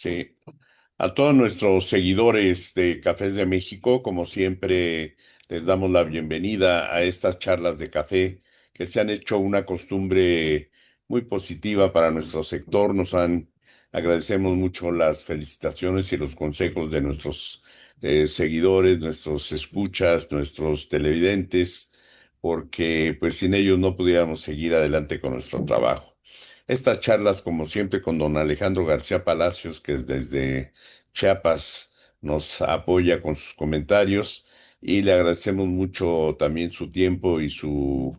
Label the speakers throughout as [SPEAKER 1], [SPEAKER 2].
[SPEAKER 1] Sí. A todos nuestros seguidores de Cafés de México, como siempre, les damos la bienvenida a estas charlas de café que se han hecho una costumbre muy positiva para nuestro sector. Agradecemos mucho las felicitaciones y los consejos de nuestros seguidores, nuestros escuchas, nuestros televidentes, porque pues sin ellos no pudiéramos seguir adelante con nuestro trabajo. Estas charlas, como siempre, con don Alejandro García Palacios, que es desde Chiapas nos apoya con sus comentarios y le agradecemos mucho también su tiempo y su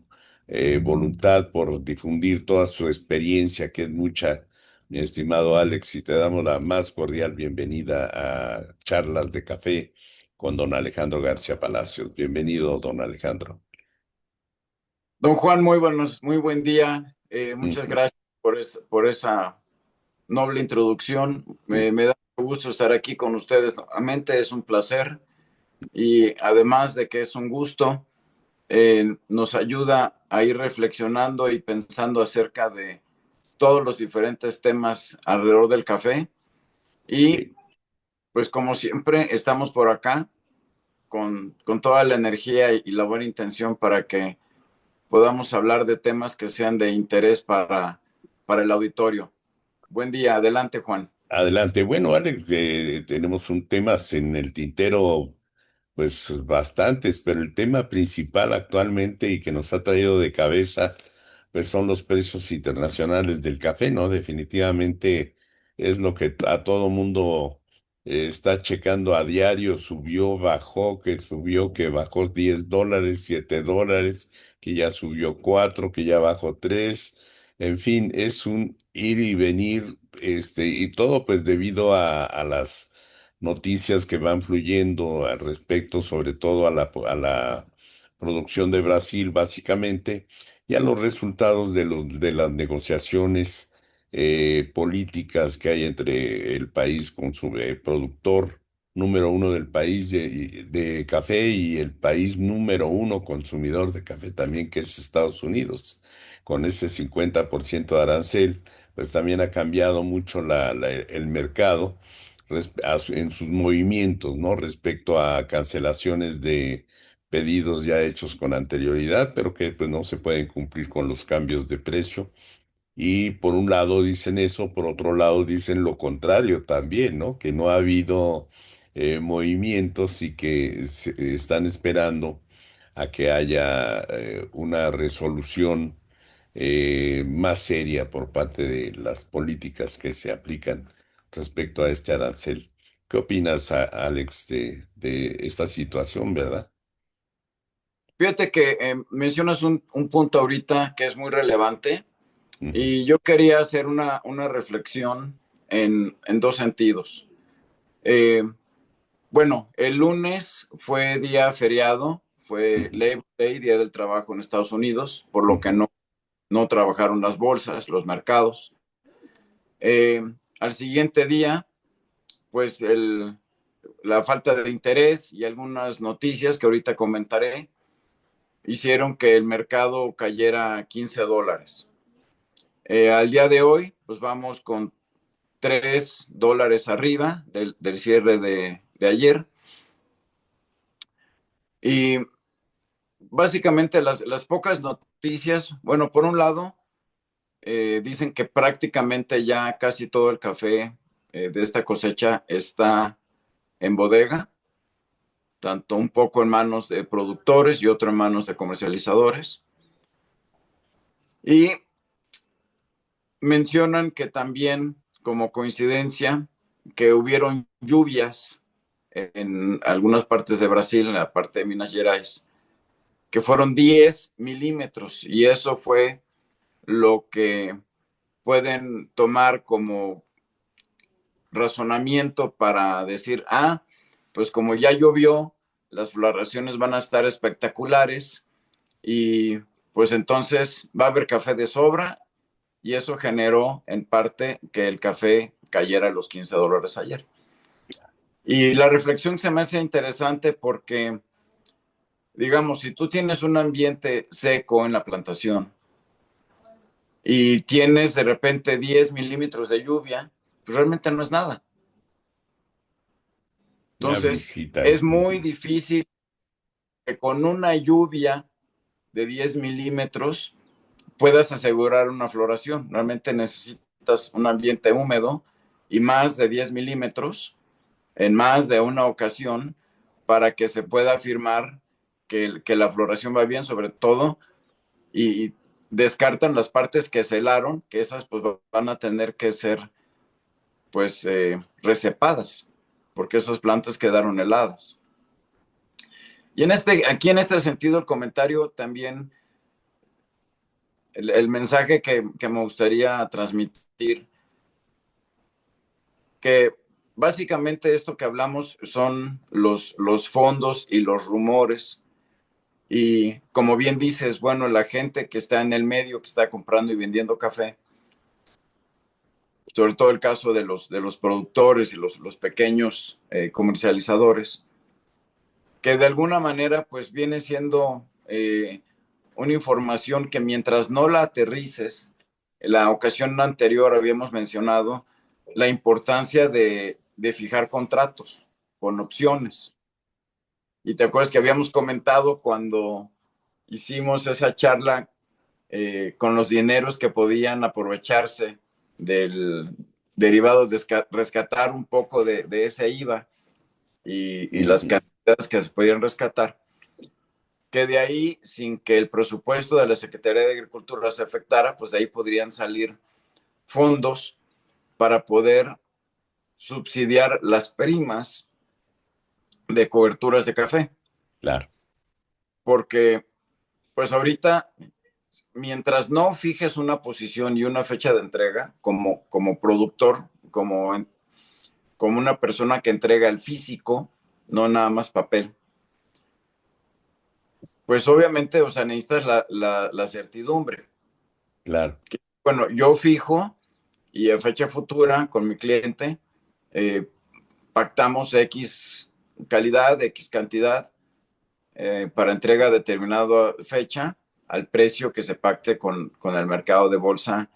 [SPEAKER 1] voluntad por difundir toda su experiencia, que es mucha, mi estimado Alex, y te damos la más cordial bienvenida a Charlas de Café con don Alejandro García Palacios. Bienvenido, don Alejandro.
[SPEAKER 2] Don Juan, muy buen día. Muchas
[SPEAKER 1] Ujú,
[SPEAKER 2] gracias por esa noble introducción.
[SPEAKER 1] ujú.
[SPEAKER 2] Me da mucho gusto estar aquí con ustedes nuevamente. Es un placer y además de que es un gusto, nos ayuda a ir reflexionando y pensando acerca de todos los diferentes temas alrededor del café. Y
[SPEAKER 1] Sí.
[SPEAKER 2] pues como siempre, estamos por acá con toda la energía y la buena intención para que podamos hablar de temas que sean de interés para el auditorio. Buen día, adelante, Juan.
[SPEAKER 1] Adelante. Bueno, Alex, tenemos un tema en el tintero. Pues bastantes, pero el tema principal actualmente y que nos ha traído de cabeza, pues son los precios internacionales del café, ¿no? Definitivamente es lo que a todo mundo está checando a diario, subió, bajó, que subió, que bajó $10, $7, que ya subió 4, que ya bajó 3. En fin, es un ir y venir, y todo pues debido a las noticias que van fluyendo al respecto, sobre todo a la producción de Brasil, básicamente, y a los resultados de las negociaciones políticas que hay entre el país con su productor número uno del país de café y el país número uno consumidor de café también, que es Estados Unidos. Con ese 50% de arancel, pues también ha cambiado mucho el mercado en sus movimientos, ¿no? Respecto a cancelaciones de pedidos ya hechos con anterioridad, pero que pues no se pueden cumplir con los cambios de precio. Y por un lado dicen eso, por otro lado dicen lo contrario también, ¿no? Que no ha habido movimientos y que están esperando a que haya una resolución más seria por parte de las políticas que se aplican respecto a este arancel. ¿Qué opinas, Alex, de esta situación, verdad?
[SPEAKER 2] Fíjate que mencionas un punto ahorita que es muy relevante
[SPEAKER 1] Ujú,
[SPEAKER 2] y yo quería hacer una reflexión en dos sentidos. Eh, bueno, el lunes fue día feriado, fue
[SPEAKER 1] ujú,
[SPEAKER 2] Labor Day, Día del Trabajo en Estados Unidos, por lo que
[SPEAKER 1] ujú.
[SPEAKER 2] no trabajaron las bolsas, los mercados. Eh, Al siguiente día, pues la falta de interés y algunas noticias que ahorita comentaré hicieron que el mercado cayera $15. Al día de hoy, pues vamos con $3 arriba del cierre de ayer. Y básicamente las pocas noticias, bueno, por un lado, dicen que prácticamente ya casi todo el café de esta cosecha está en bodega, tanto un poco en manos de productores y otro en manos de comercializadores. Y mencionan que también, como coincidencia, que hubieron lluvias en algunas partes de Brasil, en la parte de Minas Gerais, que fueron 10 milímetros y eso fue lo que pueden tomar como razonamiento para decir, pues como ya llovió, las floraciones van a estar espectaculares y pues entonces va a haber café de sobra y eso generó en parte que el café cayera a los $15 ayer. Y la reflexión se me hace interesante porque, digamos, si tú tienes un ambiente seco en la plantación y tienes de repente 10 milímetros de lluvia, pues realmente no es nada.
[SPEAKER 1] Una
[SPEAKER 2] Entonces,
[SPEAKER 1] visita.
[SPEAKER 2] es muy difícil que con una lluvia de 10 milímetros puedas asegurar una floración. Realmente necesitas un ambiente húmedo y más de 10 milímetros en más de una ocasión para que se pueda afirmar que la floración va bien, sobre todo, y descartan las partes que se helaron, que esas pues van a tener que ser pues recepadas, porque esas plantas quedaron heladas. Y aquí en este sentido, el comentario también, el mensaje que me gustaría transmitir, que básicamente esto que hablamos son los fondos y los rumores. Y como bien dices, bueno, la gente que está en el medio, que está comprando y vendiendo café, sobre todo el caso de los productores y los pequeños comercializadores, que de alguna manera pues viene siendo una información que mientras no la aterrices, en la ocasión anterior habíamos mencionado la importancia de fijar contratos con opciones. Y te acuerdas que habíamos comentado cuando hicimos esa charla con los dineros que podían aprovecharse del derivado, de rescatar un poco de ese IVA y las
[SPEAKER 1] Ujú.
[SPEAKER 2] cantidades que se podían rescatar, que de ahí, sin que el presupuesto de la Secretaría de Agricultura se afectara, pues de ahí podrían salir fondos para poder subsidiar las primas de coberturas de café.
[SPEAKER 1] Claro,
[SPEAKER 2] Porque, pues ahorita, mientras no fijes una posición y una fecha de entrega como productor, como una persona que entrega el físico, no nada más papel, pues obviamente, o sea, necesitas la certidumbre.
[SPEAKER 1] claro.
[SPEAKER 2] Bueno, yo fijo y a fecha futura con mi cliente eh, pactamos X calidad, X cantidad para entrega a determinada fecha al precio que se pacte con el mercado de bolsa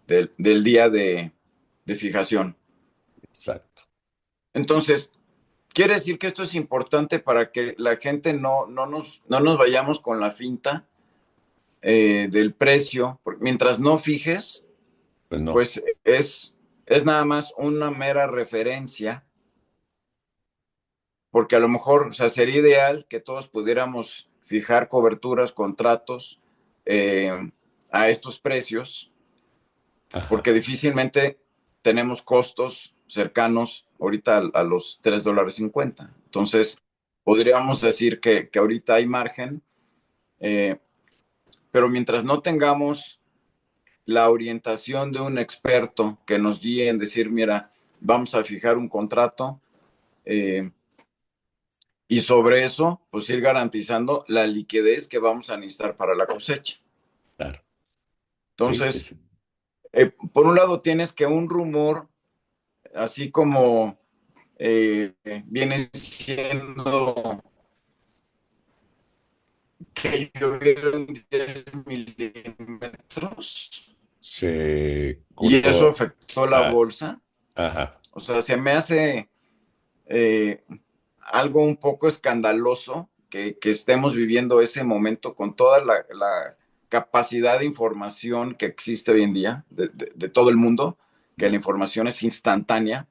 [SPEAKER 2] del día de fijación.
[SPEAKER 1] Exacto.
[SPEAKER 2] Entonces, quiere decir que esto es importante para que la gente no nos vayamos con la finta del precio. Mientras no fijes,
[SPEAKER 1] Pues no.
[SPEAKER 2] pues es nada más una mera referencia, porque a lo mejor, o sea, sería ideal que todos pudiéramos fijar coberturas, contratos eh, a estos precios,
[SPEAKER 1] Ajá.
[SPEAKER 2] porque difícilmente tenemos costos cercanos ahorita a los $3.50. Entonces, podríamos decir que ahorita hay margen, eh, pero mientras no tengamos la orientación de un experto que nos guíe en decir, mira, vamos a fijar un contrato y sobre eso, pues ir garantizando la liquidez que vamos a necesitar para la cosecha.
[SPEAKER 1] Claro. Sí, sí,
[SPEAKER 2] Entonces,
[SPEAKER 1] sí.
[SPEAKER 2] por un lado tienes que un rumor, así como viene siendo que llovieron 10 milímetros
[SPEAKER 1] Se
[SPEAKER 2] y eso
[SPEAKER 1] cortó.
[SPEAKER 2] afectó la
[SPEAKER 1] Ah,
[SPEAKER 2] bolsa.
[SPEAKER 1] ajá.
[SPEAKER 2] O sea, se me hace eh, algo un poco escandaloso que estemos viviendo ese momento con toda la capacidad de información que existe hoy en día de todo el mundo, que la información es instantánea,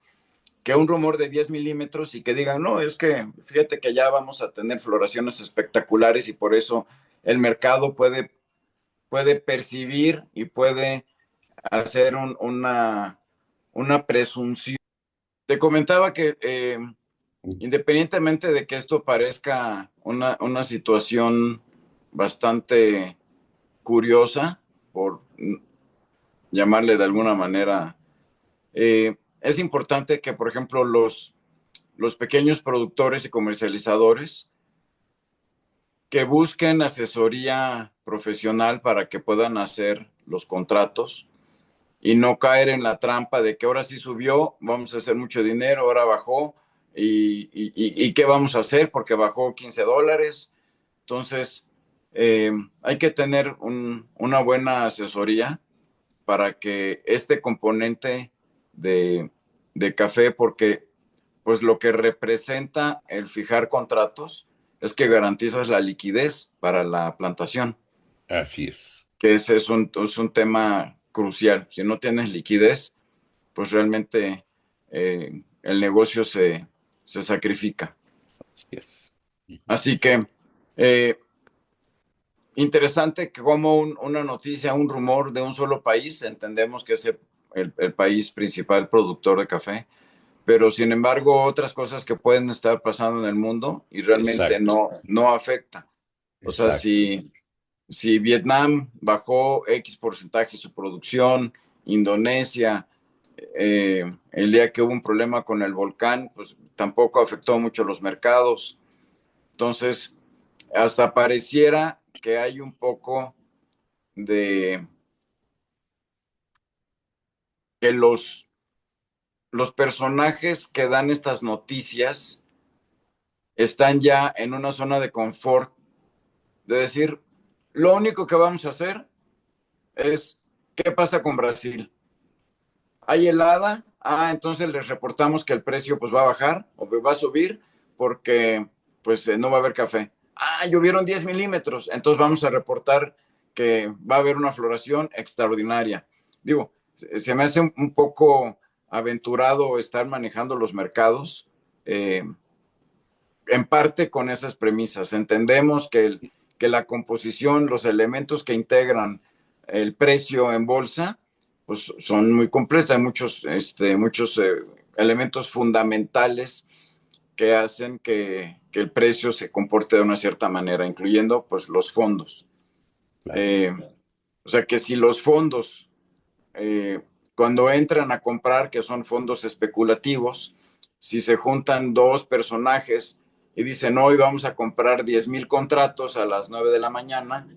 [SPEAKER 2] que un rumor de 10 milímetros y que digan, no, es que fíjate que ya vamos a tener floraciones espectaculares y por eso el mercado puede percibir y puede hacer una presunción. Te comentaba que independientemente de que esto parezca una situación bastante curiosa, por llamarle de alguna manera, es importante que, por ejemplo, los pequeños productores y comercializadores que busquen asesoría profesional para que puedan hacer los contratos y no caer en la trampa de que ahora sí subió, vamos a hacer mucho dinero, ahora bajó y qué vamos a hacer porque bajó $15. Entonces, hay que tener una buena asesoría para que este componente de, de café, porque pues lo que representa el fijar contratos es que garantizas la liquidez para la plantación,
[SPEAKER 1] Así es.
[SPEAKER 2] que ese es un tema crucial. Si no tienes liquidez, pues realmente el negocio se sacrifica.
[SPEAKER 1] Así es. Ujú.
[SPEAKER 2] Así que eh, interesante que como una noticia, un rumor de un solo país, entendemos que es el país principal productor de café, pero sin embargo otras cosas que pueden estar pasando en el mundo y realmente
[SPEAKER 1] Exacto,
[SPEAKER 2] no afecta. O sea,
[SPEAKER 1] exacto.
[SPEAKER 2] si Vietnam bajó X porcentaje su producción, Indonesia, el día que hubo un problema con el volcán, pues tampoco afectó mucho los mercados. Entonces, hasta pareciera que hay un poco de que los personajes que dan estas noticias están ya en una zona de confort, de decir, lo único que vamos a hacer es, ¿qué pasa con Brasil? ¿Hay helada? Ah, entonces les reportamos que el precio pues va a bajar o va a subir porque pues no va a haber café. Ah, llovieron 10 milímetros, entonces vamos a reportar que va a haber una floración extraordinaria. Digo, se me hace un poco aventurado estar manejando los mercados, eh, en parte con esas premisas. Entendemos que la composición, los elementos que integran el precio en bolsa, pues son muy completos. Hay muchos elementos fundamentales que hacen que el precio se comporte de una cierta manera, incluyendo pues los fondos.
[SPEAKER 1] Claro.
[SPEAKER 2] Eh, o sea que si los fondos, eh, cuando entran a comprar, que son fondos especulativos, si se juntan dos personajes y dicen, hoy vamos a comprar 10,000 contratos a las 9 de la mañana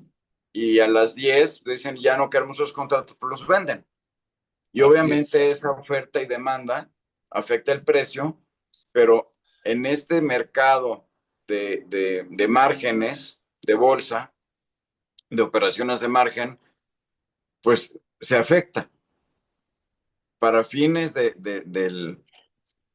[SPEAKER 2] y a las 10 dicen, ya no queremos esos contratos, pues los venden. Y
[SPEAKER 1] Así
[SPEAKER 2] obviamente
[SPEAKER 1] es.
[SPEAKER 2] esa oferta y demanda afecta el precio, pero en este mercado de márgenes, de bolsa, de operaciones de margen, pues se afecta. Para fines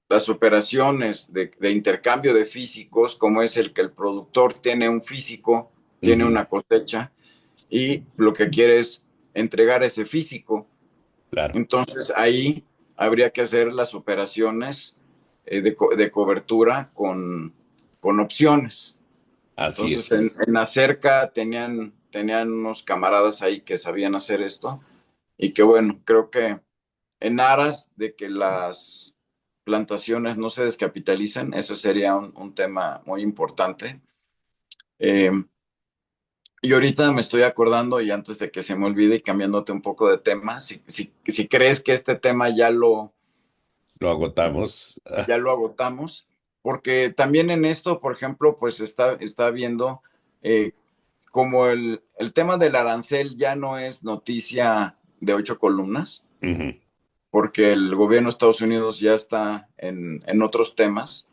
[SPEAKER 2] las operaciones de intercambio de físicos, como es el que el productor tiene un físico, tiene
[SPEAKER 1] Ujú.
[SPEAKER 2] una cosecha y lo que quiere es entregar ese físico.
[SPEAKER 1] Claro.
[SPEAKER 2] Entonces ahí habría que hacer las operaciones de cobertura con opciones.
[SPEAKER 1] Así
[SPEAKER 2] Entonces
[SPEAKER 1] es.
[SPEAKER 2] en Acerca tenían unos camaradas ahí que sabían hacer esto y que bueno, creo que en aras de que las plantaciones no se descapitalicen, eso sería un tema muy importante. Eh, y ahorita me estoy acordando, y antes de que se me olvide y cambiándote un poco de tema, si crees que este tema
[SPEAKER 1] Lo agotamos.
[SPEAKER 2] ya lo agotamos, porque también en esto, por ejemplo, pues está viendo como el tema del arancel ya no es noticia de 8 columnas,
[SPEAKER 1] Ujú.
[SPEAKER 2] porque el gobierno de Estados Unidos ya está en otros temas.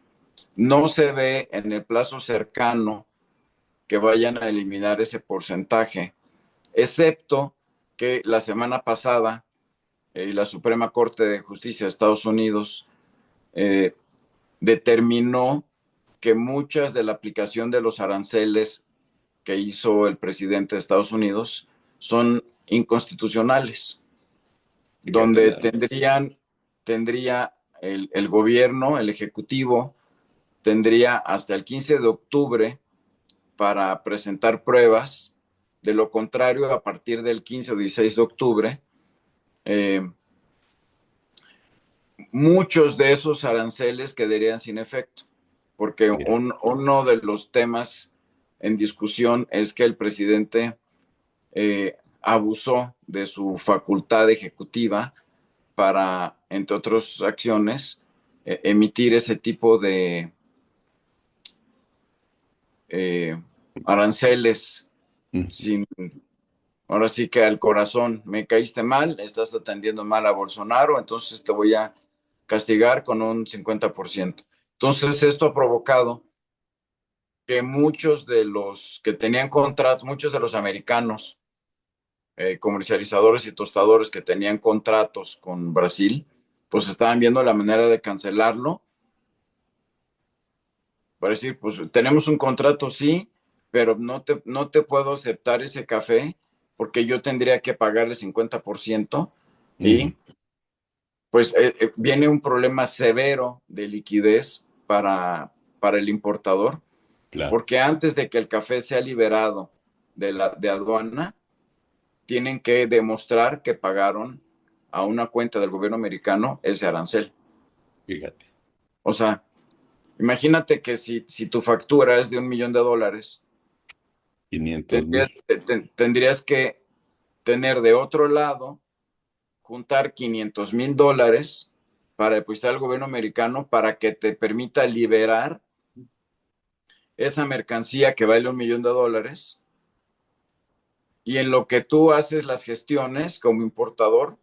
[SPEAKER 2] No se ve en el plazo cercano que vayan a eliminar ese porcentaje, excepto que la semana pasada la Suprema Corte de Justicia de Estados Unidos eh, determinó que muchas de la aplicación de los aranceles que hizo el presidente de Estados Unidos son inconstitucionales,
[SPEAKER 1] Fíjate
[SPEAKER 2] donde
[SPEAKER 1] nada más.
[SPEAKER 2] tendría el gobierno, el ejecutivo, tendría hasta el 15 de octubre para presentar pruebas. De lo contrario, a partir del 15 o 16 de octubre, eh, muchos de esos aranceles quedarían sin efecto, porque
[SPEAKER 1] Mira.
[SPEAKER 2] uno de los temas en discusión es que el presidente abusó de su facultad ejecutiva para, entre otras acciones, emitir ese tipo de eh, aranceles
[SPEAKER 1] Ujú.
[SPEAKER 2] sin, ahora sí que al corazón, me caíste mal, estás atendiendo mal a Bolsonaro, entonces te voy a castigar con un 50%. Entonces esto ha provocado que muchos de los que tenían contratos, muchos de los americanos, comercializadores y tostadores que tenían contratos con Brasil, pues estaban viendo la manera de cancelarlo para decir, pues tenemos un contrato, sí, pero no te puedo aceptar ese café porque yo tendría que pagarle 50%
[SPEAKER 1] Ujú,
[SPEAKER 2] y pues viene un problema severo de liquidez para el importador,
[SPEAKER 1] claro,
[SPEAKER 2] porque antes de que el café sea liberado de aduana, tienen que demostrar que pagaron a una cuenta del gobierno americano ese arancel.
[SPEAKER 1] fíjate,
[SPEAKER 2] O sea, imagínate que si tu factura es de $1 millón,
[SPEAKER 1] 500,000,
[SPEAKER 2] tendrías que tener de otro lado, juntar $500,000 para depositar al gobierno americano para que te permita liberar esa mercancía que vale $1 millón. Y en lo que tú haces las gestiones como importador,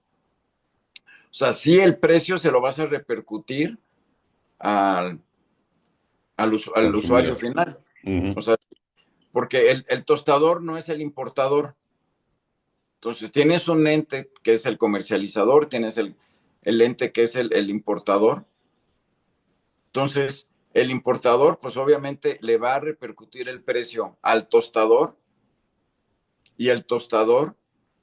[SPEAKER 2] o sea, sí el precio se lo vas a repercutir al, al usuario
[SPEAKER 1] consumidor.
[SPEAKER 2] final.
[SPEAKER 1] Ujú,
[SPEAKER 2] O sea, porque el tostador no es el importador. Entonces, tienes un ente que es el comercializador, tienes el ente que es el importador. Entonces, el importador, pues obviamente le va a repercutir el precio al tostador y el tostador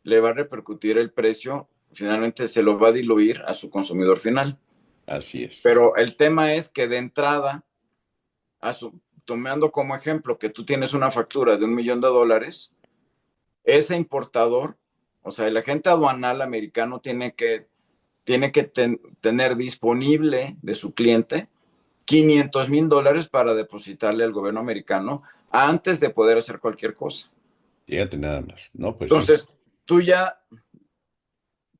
[SPEAKER 2] le va a repercutir el precio, finalmente se lo va a diluir a su consumidor final.
[SPEAKER 1] así es.
[SPEAKER 2] Pero el tema es que de entrada, tomando como ejemplo que tú tienes una factura de $1 millón, ese importador, o sea, el agente aduanal americano tiene que tener disponible de su cliente $500,000 para depositarle al gobierno americano antes de poder hacer cualquier cosa.
[SPEAKER 1] Fíjate nada más. No, pues sí,
[SPEAKER 2] Entonces, tú ya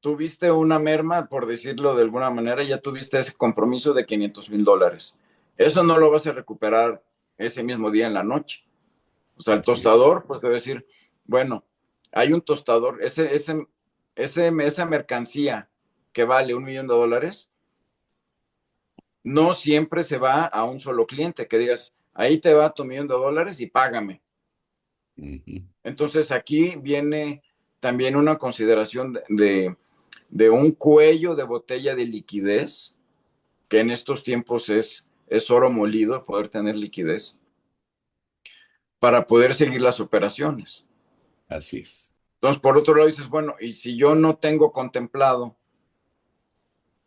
[SPEAKER 2] tuviste una merma, por decirlo de alguna manera, ya tuviste ese compromiso de $500,000. Eso no lo vas a recuperar ese mismo día en la noche. O sea, el
[SPEAKER 1] así es.
[SPEAKER 2] tostador, pues debe decir, bueno, hay un tostador, esa mercancía que vale $1 millón, no siempre se va a un solo cliente, que digas, ahí te va tu $1 millón y págame.
[SPEAKER 1] Ujú,
[SPEAKER 2] Entonces aquí viene también una consideración de un cuello de botella de liquidez, que en estos tiempos es oro molido poder tener liquidez, para poder seguir las operaciones.
[SPEAKER 1] así es.
[SPEAKER 2] Entonces, por otro lado, dices, bueno, y si yo no tengo contemplado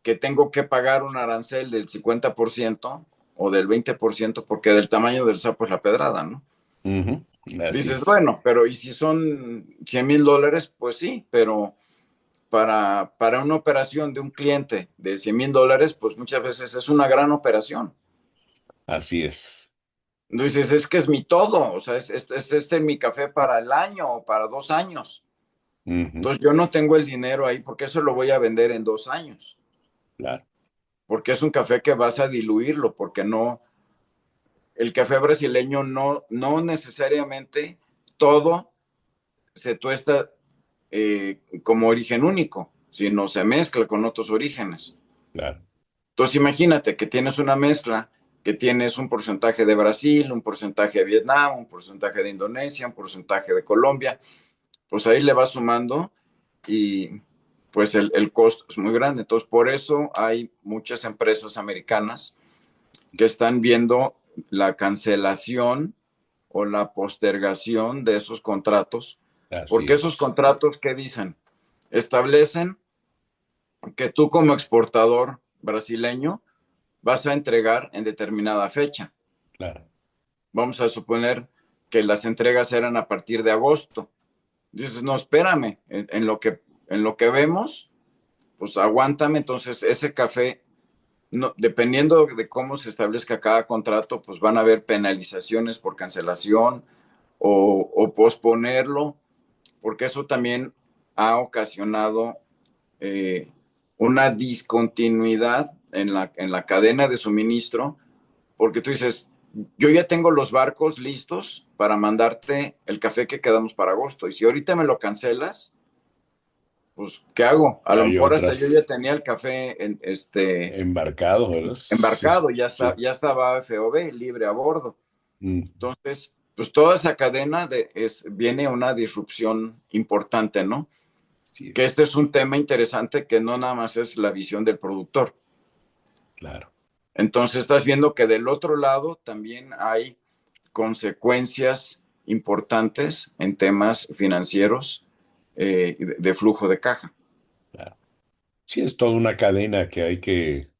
[SPEAKER 2] que tengo que pagar un arancel del 50% o del 20%, porque del tamaño del sapo es la pedrada, ¿no?
[SPEAKER 1] Ujú, así
[SPEAKER 2] Dices,
[SPEAKER 1] es.
[SPEAKER 2] bueno, pero ¿y si son $100,000? Pues sí, pero para una operación de un cliente de $100,000, pues muchas veces es una gran operación.
[SPEAKER 1] Así es.
[SPEAKER 2] Dices, es que es mi todo, o sea, es este mi café para el año o para 2 años.
[SPEAKER 1] Ujú,
[SPEAKER 2] Entonces yo no tengo el dinero ahí porque eso lo voy a vender en 2 años,
[SPEAKER 1] claro,
[SPEAKER 2] porque es un café que vas a diluirlo, porque no, el café brasileño no necesariamente todo se tuesta como origen único, sino se mezcla con otros orígenes.
[SPEAKER 1] claro.
[SPEAKER 2] Entonces imagínate que tienes una mezcla, que tienes un porcentaje de Brasil, un porcentaje de Vietnam, un porcentaje de Indonesia, un porcentaje de Colombia, pues ahí le vas sumando y pues el costo es muy grande. Entonces por eso hay muchas empresas americanas que están viendo la cancelación o la postergación de esos contratos,
[SPEAKER 1] Así
[SPEAKER 2] porque esos
[SPEAKER 1] es.
[SPEAKER 2] contratos que dicen establecen que tú como exportador brasileño vas a entregar en determinada fecha.
[SPEAKER 1] Claro.
[SPEAKER 2] Vamos a suponer que las entregas eran a partir de agosto. Dices, no, espérame, en lo que vemos, pues aguántame. Entonces, ese café, no, dependiendo de cómo se establezca cada contrato, pues van a haber penalizaciones por cancelación o posponerlo, porque eso también ha ocasionado eh, una discontinuidad en la cadena de suministro, porque tú dices, yo ya tengo los barcos listos para mandarte el café que quedamos para agosto, y si ahorita me lo cancelas, pues, ¿qué hago? A lo
[SPEAKER 1] Hay
[SPEAKER 2] mejor hasta yo ya
[SPEAKER 1] otras
[SPEAKER 2] tenía el café
[SPEAKER 1] embarcado, ¿verdad? Sí,
[SPEAKER 2] embarcado, ya,
[SPEAKER 1] sí.
[SPEAKER 2] ya estaba FOB, libre a bordo.
[SPEAKER 1] Mm,
[SPEAKER 2] Entonces, pues toda esa cadena viene una disrupción importante, ¿no?
[SPEAKER 1] así
[SPEAKER 2] Que
[SPEAKER 1] es.
[SPEAKER 2] este es un tema interesante que no nada más es la visión del productor.
[SPEAKER 1] Claro.
[SPEAKER 2] Entonces estás viendo que del otro lado también hay consecuencias importantes en temas financieros de flujo de caja.
[SPEAKER 1] Claro. Sí, es toda una cadena que hay que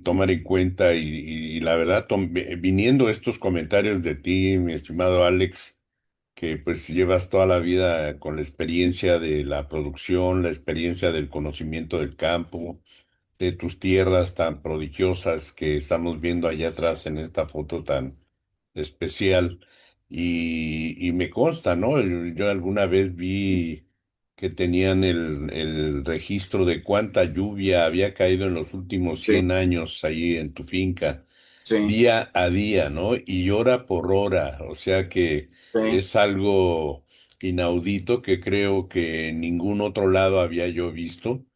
[SPEAKER 1] tomar en cuenta y la verdad, viniendo estos comentarios de ti, mi estimado Alex, que pues llevas toda la vida con la experiencia de la producción, la experiencia del conocimiento del campo, de tus tierras tan prodigiosas que estamos viendo allá atrás en esta foto tan especial. Y me consta, ¿no? Yo alguna vez vi que tenían el registro de cuánta lluvia había caído en los últimos
[SPEAKER 2] Sí,
[SPEAKER 1] 100 años ahí en tu finca,
[SPEAKER 2] sí,
[SPEAKER 1] día a día, ¿no? Y hora por hora. O sea que
[SPEAKER 2] sí.
[SPEAKER 1] es algo inaudito que creo que en ningún otro lado había yo visto,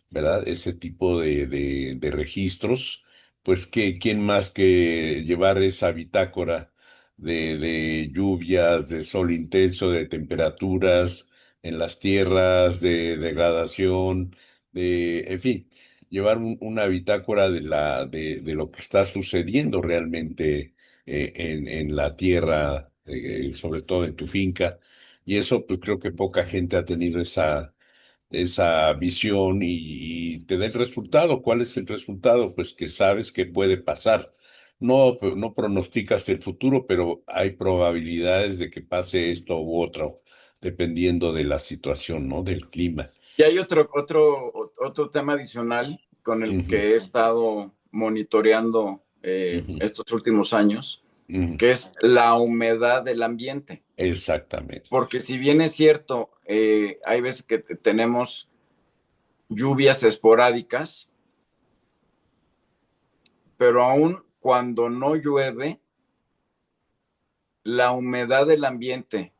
[SPEAKER 1] ¿verdad? Ese tipo de registros, pues que quién más que llevar esa bitácora de lluvias, de sol intenso, de temperaturas en las tierras, de degradación, en fin, llevar una bitácora de lo que está sucediendo realmente en la tierra, sobre todo en tu finca. Y eso, pues creo que poca gente ha tenido esa visión y te da el resultado. ¿Cuál es el resultado? Pues que sabes que puede pasar. No, no pronosticas el futuro, pero hay probabilidades de que pase esto u otro, dependiendo de la situación, ¿no? Del clima.
[SPEAKER 2] Y hay otro tema adicional con el
[SPEAKER 1] Ujú,
[SPEAKER 2] que he estado monitoreando
[SPEAKER 1] ujú,
[SPEAKER 2] estos últimos años,
[SPEAKER 1] ujú.
[SPEAKER 2] que es la humedad del ambiente.
[SPEAKER 1] Exactamente.
[SPEAKER 2] Porque si bien es cierto, hay veces que tenemos lluvias esporádicas, pero aún cuando no llueve, la humedad del ambiente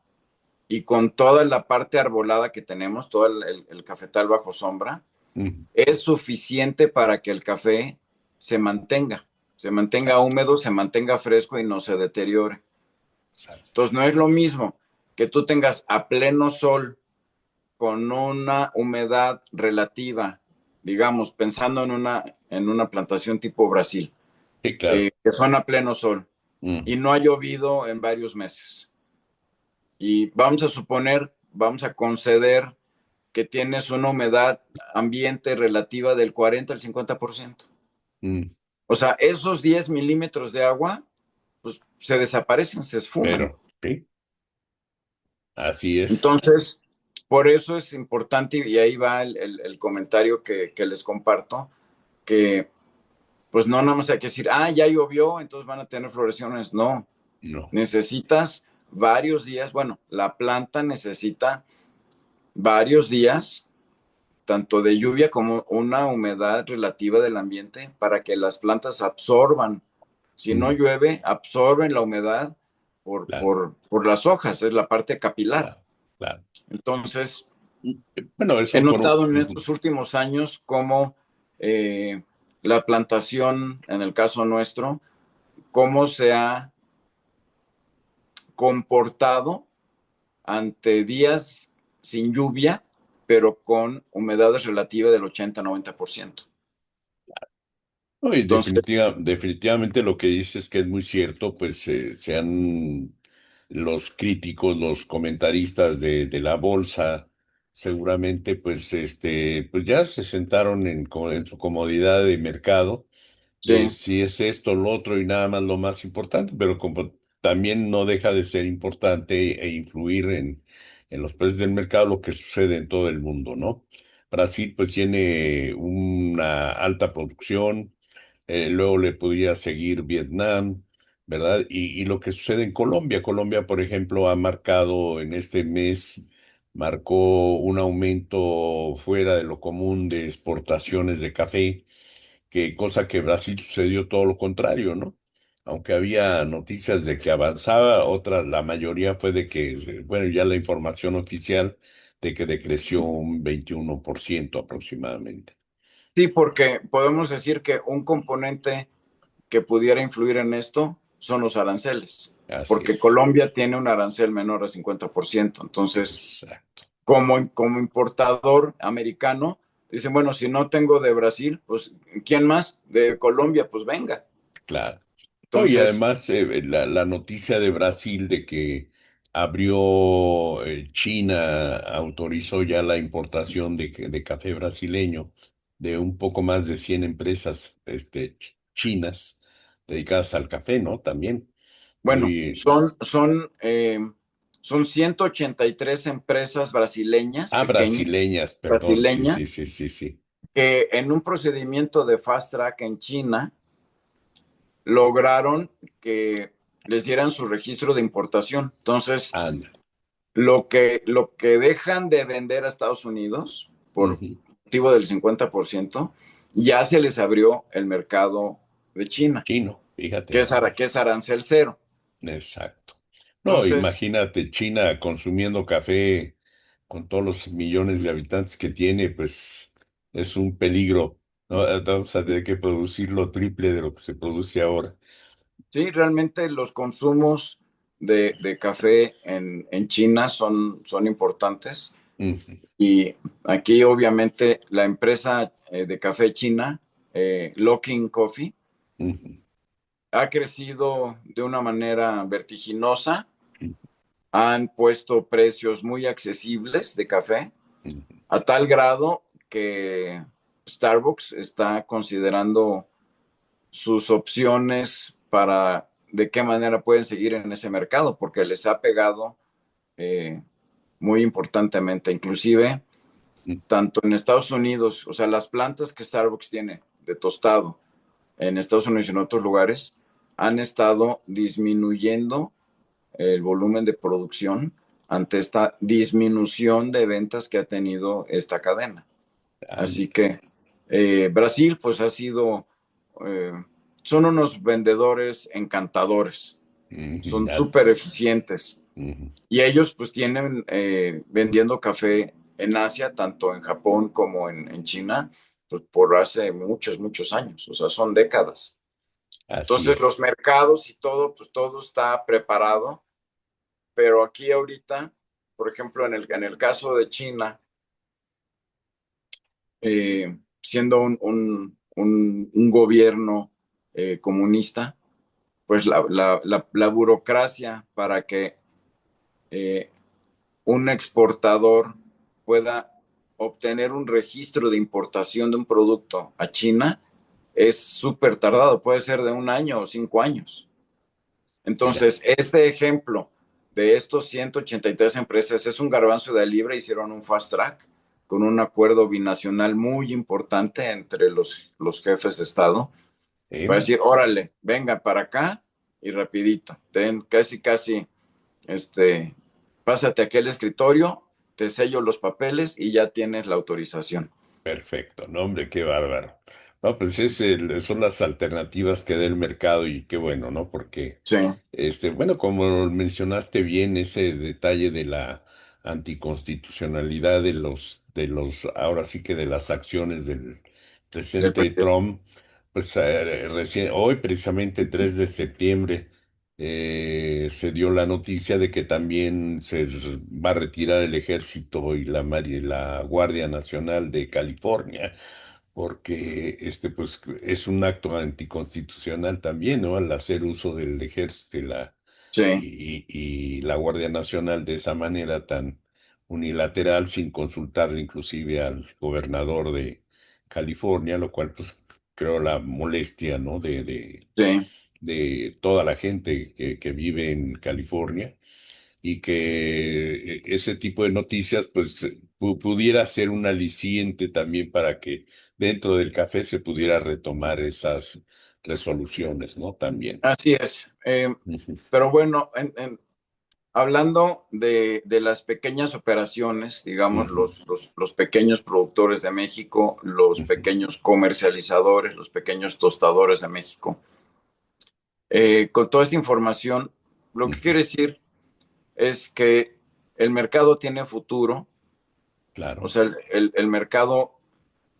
[SPEAKER 2] y con toda la parte arbolada que tenemos, todo el cafetal bajo sombra,
[SPEAKER 1] Ujú.
[SPEAKER 2] es suficiente para que el café se mantenga
[SPEAKER 1] Exacto,
[SPEAKER 2] húmedo, se mantenga fresco y no se deteriore.
[SPEAKER 1] exacto.
[SPEAKER 2] Entonces no es lo mismo que tú tengas a pleno sol con una humedad relativa, digamos, pensando en una plantación tipo Brasil,
[SPEAKER 1] Sí, claro.
[SPEAKER 2] que son a pleno sol y
[SPEAKER 1] Ujú,
[SPEAKER 2] no ha llovido en varios meses. Y vamos a suponer, vamos a conceder que tienes una humedad ambiente relativa del 40 al 50%.
[SPEAKER 1] ujú.
[SPEAKER 2] O sea, esos 10 milímetros de agua, pues se desaparecen, se esfuman.
[SPEAKER 1] Pero, sí, así es.
[SPEAKER 2] Entonces, por eso es importante, y ahí va el comentario que les comparto, que pues no nada más hay que decir, ah, ya llovió, entonces van a tener floraciones. No,
[SPEAKER 1] No,
[SPEAKER 2] necesitas varios días, bueno, la planta necesita varios días, tanto de lluvia como una humedad relativa del ambiente para que las plantas absorban. Si no
[SPEAKER 1] ujú,
[SPEAKER 2] llueve, absorben la humedad
[SPEAKER 1] claro,
[SPEAKER 2] por las hojas, es la parte capilar.
[SPEAKER 1] claro, claro.
[SPEAKER 2] Entonces,
[SPEAKER 1] Bueno,
[SPEAKER 2] he
[SPEAKER 1] eso por un...
[SPEAKER 2] notado en
[SPEAKER 1] ujú,
[SPEAKER 2] estos últimos años cómo eh, la plantación, en el caso nuestro, cómo se ha comportado ante días sin lluvia, pero con humedades relativas del 80-90%.
[SPEAKER 1] no, y
[SPEAKER 2] Entonces,
[SPEAKER 1] definitivamente lo que dices que es muy cierto, pues sean los críticos, los comentaristas de la bolsa, seguramente pues pues ya se sentaron en su comodidad de mercado, de
[SPEAKER 2] sí,
[SPEAKER 1] si es esto, lo otro y nada más lo más importante, pero como también no deja de ser importante e influir en los precios del mercado lo que sucede en todo el mundo, ¿no? Brasil pues tiene una alta producción, luego le podría seguir Vietnam, ¿verdad? Y lo que sucede en Colombia. Colombia, por ejemplo, ha marcado en este mes, marcó un aumento fuera de lo común de exportaciones de café, que cosa que Brasil sucedió todo lo contrario, ¿no? Aunque había noticias de que avanzaba, otras, la mayoría fue de que, bueno, ya la información oficial de que decreció un 21% aproximadamente.
[SPEAKER 2] sí, porque podemos decir que un componente que pudiera influir en esto son los aranceles,
[SPEAKER 1] Así
[SPEAKER 2] porque
[SPEAKER 1] es.
[SPEAKER 2] Colombia tiene un arancel menor al 50%. Entonces,
[SPEAKER 1] Exacto.
[SPEAKER 2] como importador americano, dicen, bueno, si no tengo de Brasil, pues ¿quién más? De Colombia, pues venga.
[SPEAKER 1] claro. No, y
[SPEAKER 2] Entonces,
[SPEAKER 1] además la noticia de Brasil de que abrió China, autorizó ya la importación de café brasileño de un poco más de 100 empresas chinas dedicadas al café, ¿no? También.
[SPEAKER 2] bueno,
[SPEAKER 1] Muy,
[SPEAKER 2] son 183 empresas brasileñas, pequeñas,
[SPEAKER 1] brasileñas, perdón, sí,
[SPEAKER 2] brasileñas,
[SPEAKER 1] sí, sí, sí, sí.
[SPEAKER 2] que en un procedimiento de fast track en China lograron que les dieran su registro de importación. Entonces,
[SPEAKER 1] Anda.
[SPEAKER 2] lo que dejan de vender a Estados Unidos por
[SPEAKER 1] Ujú.
[SPEAKER 2] motivo del 50%, ya se les abrió el mercado de China,
[SPEAKER 1] Chino, fíjate
[SPEAKER 2] que es,
[SPEAKER 1] nada
[SPEAKER 2] que
[SPEAKER 1] más.
[SPEAKER 2] es arancel cero.
[SPEAKER 1] Exacto. No,
[SPEAKER 2] Entonces,
[SPEAKER 1] imagínate China consumiendo café con todos los millones de habitantes que tiene, pues es un peligro, ¿no? Vamos a tener que producir lo triple de lo que se produce ahora.
[SPEAKER 2] sí, realmente los consumos de café en China son importantes.
[SPEAKER 1] Ujú,
[SPEAKER 2] Y aquí obviamente la empresa de café china, Luckin Coffee,
[SPEAKER 1] ujú,
[SPEAKER 2] ha crecido de una manera vertiginosa.
[SPEAKER 1] ujú,
[SPEAKER 2] Han puesto precios muy accesibles de café,
[SPEAKER 1] ujú.
[SPEAKER 2] a tal grado que Starbucks está considerando sus opciones para de qué manera pueden seguir en ese mercado, porque les ha pegado eh, muy importantemente. Inclusive, tanto en Estados Unidos, o sea, las plantas que Starbucks tiene de tostado en Estados Unidos y en otros lugares han estado disminuyendo el volumen de producción ante esta disminución de ventas que ha tenido esta cadena. Así
[SPEAKER 1] Anda.
[SPEAKER 2] que Brasil, pues ha sido, eh, son unos vendedores encantadores,
[SPEAKER 1] Ujú,
[SPEAKER 2] son súper eficientes
[SPEAKER 1] ujú.
[SPEAKER 2] y ellos pues tienen vendiendo café en Asia, tanto en Japón como en China, pues por hace muchos, muchos años, o sea, son décadas.
[SPEAKER 1] Así
[SPEAKER 2] Entonces los
[SPEAKER 1] es.
[SPEAKER 2] mercados y todo, pues todo está preparado, pero aquí ahorita, por ejemplo, en el caso de China, siendo un gobierno comunista, pues la burocracia para que eh, un exportador pueda obtener un registro de importación de un producto a China es súper tardado, puede ser de 1 año o 5 años.
[SPEAKER 1] Ya.
[SPEAKER 2] Entonces, este ejemplo de estos 183 empresas es un garbanzo de libra, hicieron un fast track con un acuerdo binacional muy importante entre los jefes de Estado para
[SPEAKER 1] ¿Eh?
[SPEAKER 2] decir, órale, venga para acá y rapidito, casi, casi, este, pásate aquí al escritorio, te sello los papeles y ya tienes la autorización.
[SPEAKER 1] Perfecto, no, hombre, qué bárbaro. No, pues son las alternativas que da el mercado y qué bueno, ¿no? Porque,
[SPEAKER 2] Sí,
[SPEAKER 1] bueno, como mencionaste bien, ese detalle de la anticonstitucionalidad ahora sí que de las acciones del
[SPEAKER 2] del
[SPEAKER 1] presidente
[SPEAKER 2] presidente.
[SPEAKER 1] Trump, pues hoy precisamente 3 de septiembre se dio la noticia de que también va a retirar el ejército y la Guardia Nacional de California, porque pues es un acto anticonstitucional también, ¿no? Al hacer uso del ejército
[SPEAKER 2] Sí,
[SPEAKER 1] y la Guardia Nacional de esa manera tan unilateral, sin consultar inclusive al gobernador de California, lo cual pues creo la molestia, ¿no?
[SPEAKER 2] sí.
[SPEAKER 1] De toda la gente que vive en California y que ese tipo de noticias pues pudiera ser un aliciente también para que dentro del café se pudiera retomar esas resoluciones, ¿no? También.
[SPEAKER 2] Así es.
[SPEAKER 1] Ujú,
[SPEAKER 2] Pero bueno, hablando de las pequeñas operaciones, digamos,
[SPEAKER 1] ujú,
[SPEAKER 2] los pequeños productores de México, los
[SPEAKER 1] ujú,
[SPEAKER 2] pequeños comercializadores, los pequeños tostadores de México, con toda esta información, lo que
[SPEAKER 1] ujú.
[SPEAKER 2] quiere decir es que el mercado tiene futuro, o
[SPEAKER 1] Claro.
[SPEAKER 2] sea, el mercado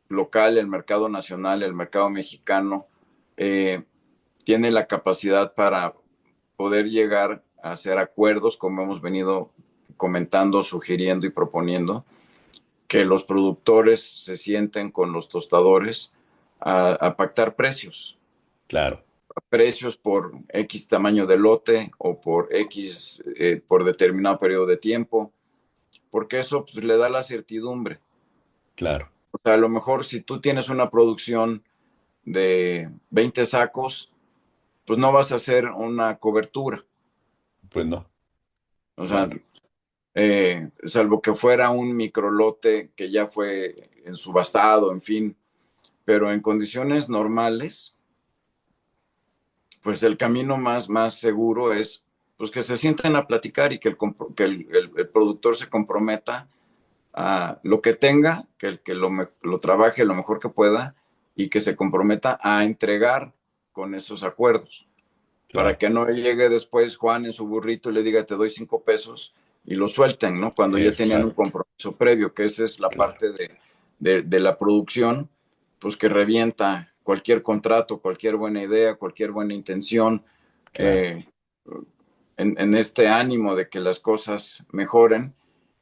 [SPEAKER 2] local, el mercado nacional, el mercado mexicano, eh, tiene la capacidad para poder llegar a hacer acuerdos, como hemos venido comentando, sugiriendo y proponiendo, que los productores se sienten con los tostadores a pactar precios,
[SPEAKER 1] claro,
[SPEAKER 2] precios por X tamaño de lote o por X, por determinado periodo de tiempo, porque eso pues, le da la certidumbre.
[SPEAKER 1] claro.
[SPEAKER 2] O sea, a lo mejor si tú tienes una producción de 20 sacos, pues no vas a hacer una cobertura.
[SPEAKER 1] Pues no,
[SPEAKER 2] O sea,
[SPEAKER 1] claro,
[SPEAKER 2] salvo que fuera un microlote que ya fue en subastado, en fin, pero en condiciones normales, pues el camino más seguro es pues que se sienten a platicar y que el productor se comprometa a lo que tenga, que lo trabaje lo mejor que pueda y que se comprometa a entregar con esos acuerdos, para
[SPEAKER 1] claro.
[SPEAKER 2] que no llegue después Juan en su burrito y le diga te doy 5 pesos y lo suelten, ¿no? Cuando ya tenían un
[SPEAKER 1] Exacto,
[SPEAKER 2] compromiso previo, que esa es la
[SPEAKER 1] claro,
[SPEAKER 2] parte de la producción, pues que revienta cualquier contrato, cualquier buena idea, cualquier buena intención,
[SPEAKER 1] claro.
[SPEAKER 2] eh, en este ánimo de que las cosas mejoren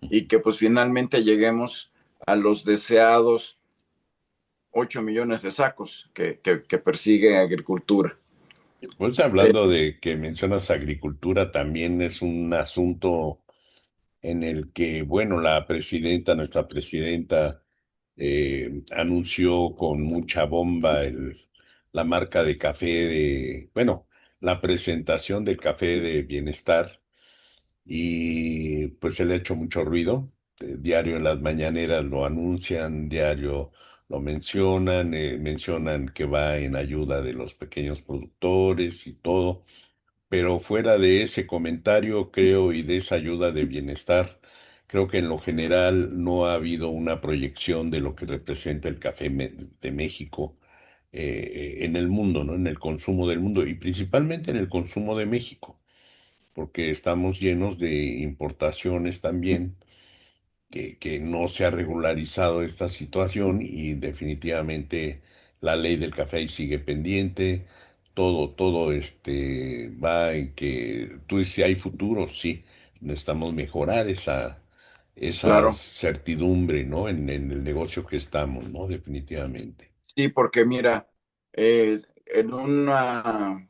[SPEAKER 2] y que pues finalmente lleguemos a los deseados 8 millones de sacos que persigue agricultura.
[SPEAKER 1] Pues
[SPEAKER 2] Eh,
[SPEAKER 1] hablando de que mencionas agricultura, también es un asunto en el que, bueno, nuestra presidenta, anunció con mucha bomba la marca de café bueno, la presentación del café de Bienestar y pues se le ha hecho mucho ruido. Diario en las mañaneras lo anuncian, diario lo mencionan, mencionan que va en ayuda de los pequeños productores y todo. Pero fuera de ese comentario, creo, y de esa ayuda de bienestar, creo que en lo general no ha habido una proyección de lo que representa el café de México en el mundo, ¿no? En el consumo del mundo y principalmente en el consumo de México, porque estamos llenos de importaciones también, que no se ha regularizado esta situación y definitivamente la ley del café ahí sigue pendiente. Todo va en que tú dices si hay futuro, sí, necesitamos mejorar esa
[SPEAKER 2] claro,
[SPEAKER 1] certidumbre, ¿no? En el negocio que estamos, ¿no? Definitivamente.
[SPEAKER 2] sí, porque mira, en una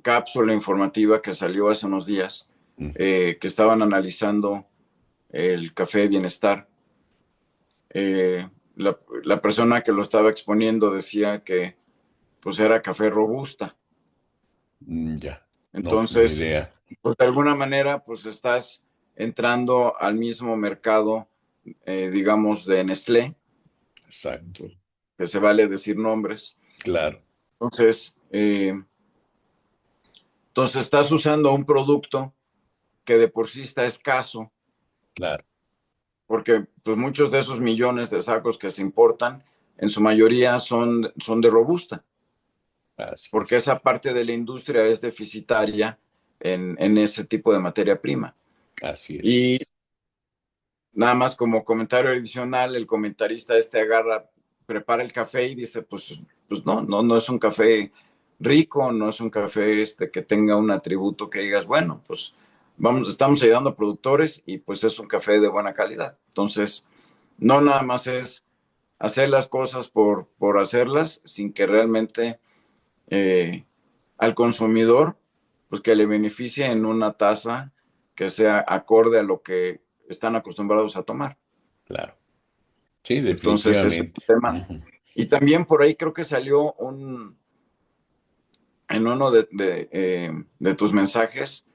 [SPEAKER 2] cápsula informativa que salió hace unos días,
[SPEAKER 1] Mm,
[SPEAKER 2] que estaban analizando el café Bienestar, la persona que lo estaba exponiendo decía que pues era café robusta.
[SPEAKER 1] ya, no, pues ni
[SPEAKER 2] Entonces,
[SPEAKER 1] idea.
[SPEAKER 2] pues de alguna manera, pues estás entrando al mismo mercado, digamos, de Nestlé,
[SPEAKER 1] Exacto,
[SPEAKER 2] que se vale decir nombres.
[SPEAKER 1] claro,
[SPEAKER 2] Entonces, entonces estás usando un producto que de por sí está escaso,
[SPEAKER 1] claro,
[SPEAKER 2] porque pues muchos de esos millones de sacos que se importan, en su mayoría son de robusta,
[SPEAKER 1] así
[SPEAKER 2] porque
[SPEAKER 1] es,
[SPEAKER 2] esa parte de la industria es deficitaria en ese tipo de materia prima.
[SPEAKER 1] así
[SPEAKER 2] Y
[SPEAKER 1] es,
[SPEAKER 2] nada más como comentario adicional, el comentarista agarra, prepara el café y dice, pues no es un café rico, no es un café que tenga un atributo que digas, bueno, pues estamos ayudando a productores y pues es un café de buena calidad. Entonces, no nada más es hacer las cosas por hacerlas, sin que realmente eh, al consumidor, pues que le beneficie en una tasa que sea acorde a lo que están acostumbrados a tomar.
[SPEAKER 1] claro. Sí,
[SPEAKER 2] Entonces, ese es
[SPEAKER 1] definitivamente.
[SPEAKER 2] un tema.
[SPEAKER 1] Ujú,
[SPEAKER 2] Y también por ahí creo que salió en uno de tus mensajes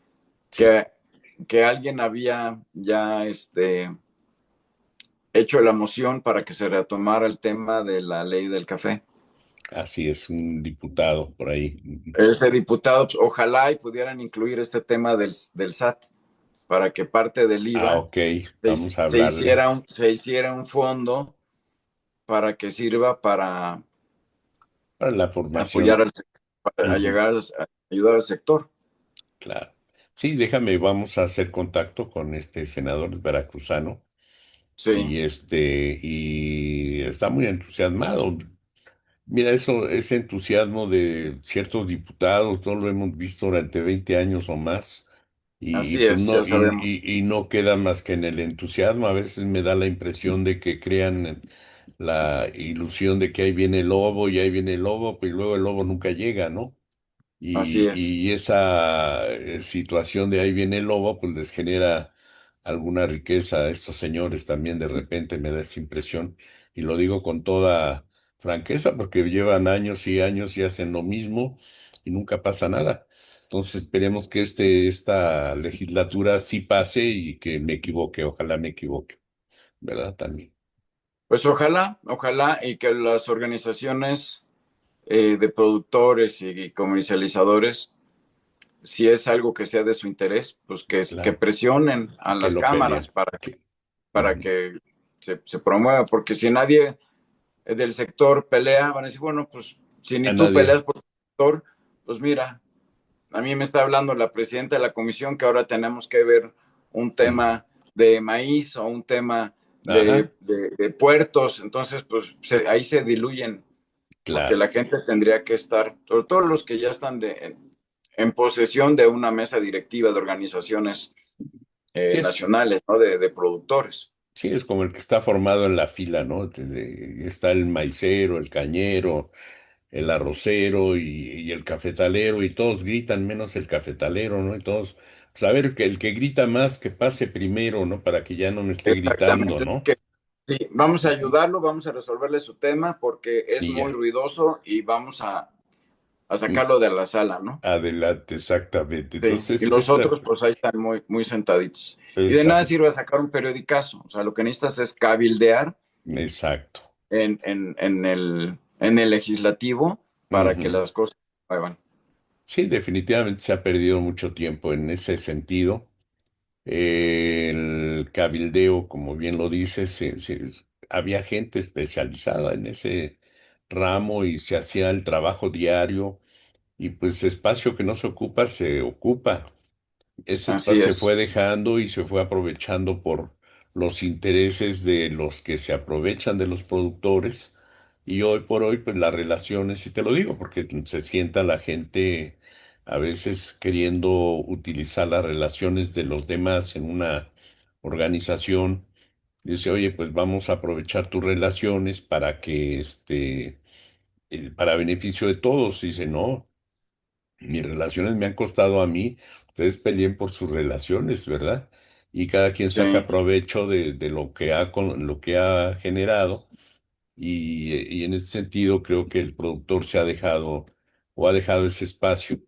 [SPEAKER 1] sí.
[SPEAKER 2] que, que alguien había ya hecho la moción para que se retomara el tema de la ley del café.
[SPEAKER 1] Así es, un diputado por ahí. Ujú.
[SPEAKER 2] Ese diputado, pues, ojalá y pudieran incluir este tema del SAT para que parte del
[SPEAKER 1] Ah,
[SPEAKER 2] IVA
[SPEAKER 1] ok, vamos a hablarle
[SPEAKER 2] se hiciera un fondo para que sirva para
[SPEAKER 1] para la
[SPEAKER 2] apoyar
[SPEAKER 1] formación.
[SPEAKER 2] para
[SPEAKER 1] Ujú,
[SPEAKER 2] llegar a ayudar al sector.
[SPEAKER 1] claro. Sí, déjame, vamos a hacer contacto con este senador veracruzano
[SPEAKER 2] Sí,
[SPEAKER 1] y está muy entusiasmado. Mira, ese entusiasmo de ciertos diputados, no lo hemos visto durante 20 años o más, y,
[SPEAKER 2] Así
[SPEAKER 1] pues
[SPEAKER 2] es,
[SPEAKER 1] no,
[SPEAKER 2] ya sabemos.
[SPEAKER 1] y no queda más que en el entusiasmo. A veces me da la impresión de que crean la ilusión de que ahí viene el lobo y ahí viene el lobo, pero luego el lobo nunca llega, ¿no?
[SPEAKER 2] Así es.
[SPEAKER 1] Y esa situación de ahí viene el lobo, pues les genera alguna riqueza a estos señores también. De repente me da esa impresión, y lo digo con toda franqueza porque llevan años y años y hacen lo mismo y nunca pasa nada. Entonces esperemos que esta legislatura sí pase y que me equivoque, ojalá me equivoque, ¿verdad? También.
[SPEAKER 2] Pues ojalá, ojalá y que las organizaciones de productores y comercializadores, si es algo que sea de su interés, pues que
[SPEAKER 1] Claro,
[SPEAKER 2] presionen a
[SPEAKER 1] que
[SPEAKER 2] las
[SPEAKER 1] lo
[SPEAKER 2] cámaras
[SPEAKER 1] peleen. Que,
[SPEAKER 2] para
[SPEAKER 1] ujú.
[SPEAKER 2] que se promueva, porque si nadie del sector pelea, van a decir, bueno, pues si
[SPEAKER 1] A
[SPEAKER 2] ni tú
[SPEAKER 1] nadie.
[SPEAKER 2] peleas por el sector, pues mira, a mí me está hablando la presidenta de la comisión que ahora tenemos que ver un
[SPEAKER 1] Ujú.
[SPEAKER 2] tema de maíz o un tema
[SPEAKER 1] Ajá,
[SPEAKER 2] de puertos, entonces pues ahí se diluyen, porque
[SPEAKER 1] claro.
[SPEAKER 2] la gente tendría que estar, sobre todo los que ya están en posesión de una mesa directiva de organizaciones
[SPEAKER 1] Sí,
[SPEAKER 2] nacionales, ¿no? De productores.
[SPEAKER 1] sí, es como el que está formado en la fila, ¿no? Está el maicero, el cañero, el arrocero y el cafetalero, y todos gritan menos el cafetalero, ¿no? Y todos, pues a ver, que el que grita más, que pase primero, ¿no? Para que ya no me esté gritando,
[SPEAKER 2] Exactamente.
[SPEAKER 1] ¿no?
[SPEAKER 2] Que, sí, vamos a
[SPEAKER 1] Ujú.
[SPEAKER 2] ayudarlo, vamos a resolverle su tema porque es
[SPEAKER 1] Y
[SPEAKER 2] muy
[SPEAKER 1] ya.
[SPEAKER 2] ruidoso y vamos a
[SPEAKER 1] Mm,
[SPEAKER 2] sacarlo de la sala, ¿no?
[SPEAKER 1] adelante, exactamente.
[SPEAKER 2] Sí, y
[SPEAKER 1] Entonces,
[SPEAKER 2] los otros pues ahí están muy, muy sentaditos. Y de nada
[SPEAKER 1] está,
[SPEAKER 2] sirve sacar un periodicazo, o sea, lo que necesitas es cabildear
[SPEAKER 1] exacto.
[SPEAKER 2] en el legislativo para que
[SPEAKER 1] Ujú.
[SPEAKER 2] las cosas se muevan.
[SPEAKER 1] Sí, definitivamente se ha perdido mucho tiempo en ese sentido. El cabildeo, como bien lo dices, había gente especializada en ese ramo y se hacía el trabajo diario, y pues espacio que no se ocupa, se ocupa. Ese
[SPEAKER 2] Así
[SPEAKER 1] espacio se
[SPEAKER 2] es.
[SPEAKER 1] fue dejando y se fue aprovechando por los intereses de los que se aprovechan de los productores, y hoy por hoy pues las relaciones, y te lo digo porque se sienta la gente a veces queriendo utilizar las relaciones de los demás en una organización. Dice, oye, pues vamos a aprovechar tus relaciones para que para beneficio de todos. Dice, no. Mis relaciones me han costado a mí, ustedes peleen por sus relaciones, ¿verdad? Y cada quien
[SPEAKER 2] Sí.
[SPEAKER 1] saca provecho de lo que lo que ha generado, y en ese sentido creo que el productor se ha dejado o ha dejado ese espacio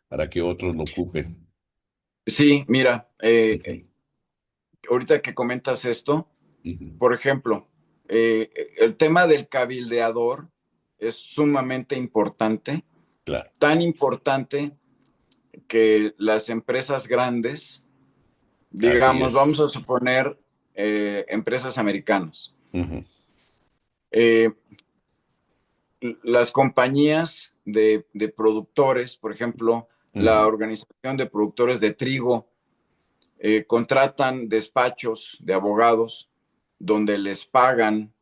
[SPEAKER 1] para que otros lo ocupen.
[SPEAKER 2] Sí, mira,
[SPEAKER 1] Ujú,
[SPEAKER 2] ahorita que comentas esto,
[SPEAKER 1] ujú.
[SPEAKER 2] por ejemplo, el tema del cabildeador es sumamente importante,
[SPEAKER 1] Claro,
[SPEAKER 2] tan importante que las empresas grandes,
[SPEAKER 1] así
[SPEAKER 2] digamos, vamos
[SPEAKER 1] es.
[SPEAKER 2] a suponer empresas americanas,
[SPEAKER 1] Ujú,
[SPEAKER 2] eh, las compañías de productores, por ejemplo, la
[SPEAKER 1] ujú.
[SPEAKER 2] Organización de Productores de Trigo, contratan despachos de abogados donde les pagan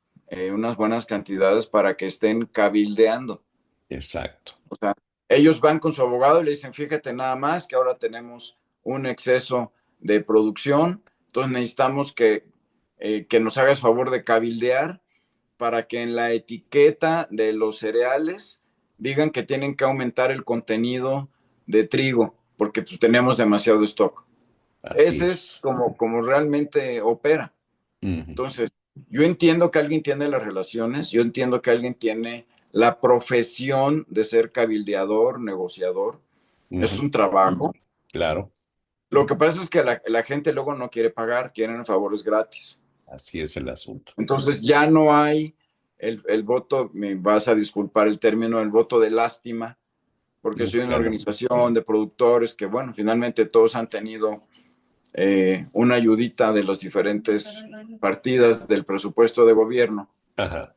[SPEAKER 2] unas buenas cantidades para que estén cabildeando.
[SPEAKER 1] Exacto.
[SPEAKER 2] O sea, ellos van con su abogado y le dicen, fíjate nada más que ahora tenemos un exceso de producción, entonces necesitamos que nos hagas favor de cabildear para que en la etiqueta de los cereales digan que tienen que aumentar el contenido de trigo, porque pues tenemos demasiado stock.
[SPEAKER 1] Así
[SPEAKER 2] Ese es
[SPEAKER 1] es.
[SPEAKER 2] como realmente opera.
[SPEAKER 1] Ujú,
[SPEAKER 2] Entonces, yo entiendo que alguien tiene las relaciones, yo entiendo que alguien tiene la profesión de ser cabildeador, negociador. Es
[SPEAKER 1] ujú.
[SPEAKER 2] un trabajo.
[SPEAKER 1] Claro,
[SPEAKER 2] Lo que pasa es que la gente luego no quiere pagar, quieren favores gratis.
[SPEAKER 1] así es el asunto.
[SPEAKER 2] Entonces ya no hay el voto, me vas a disculpar el término, el voto de lástima, porque soy una
[SPEAKER 1] Claro.
[SPEAKER 2] organización de productores que, bueno, finalmente todos han tenido una ayudita de las diferentes partidas del presupuesto de gobierno,
[SPEAKER 1] Ajá.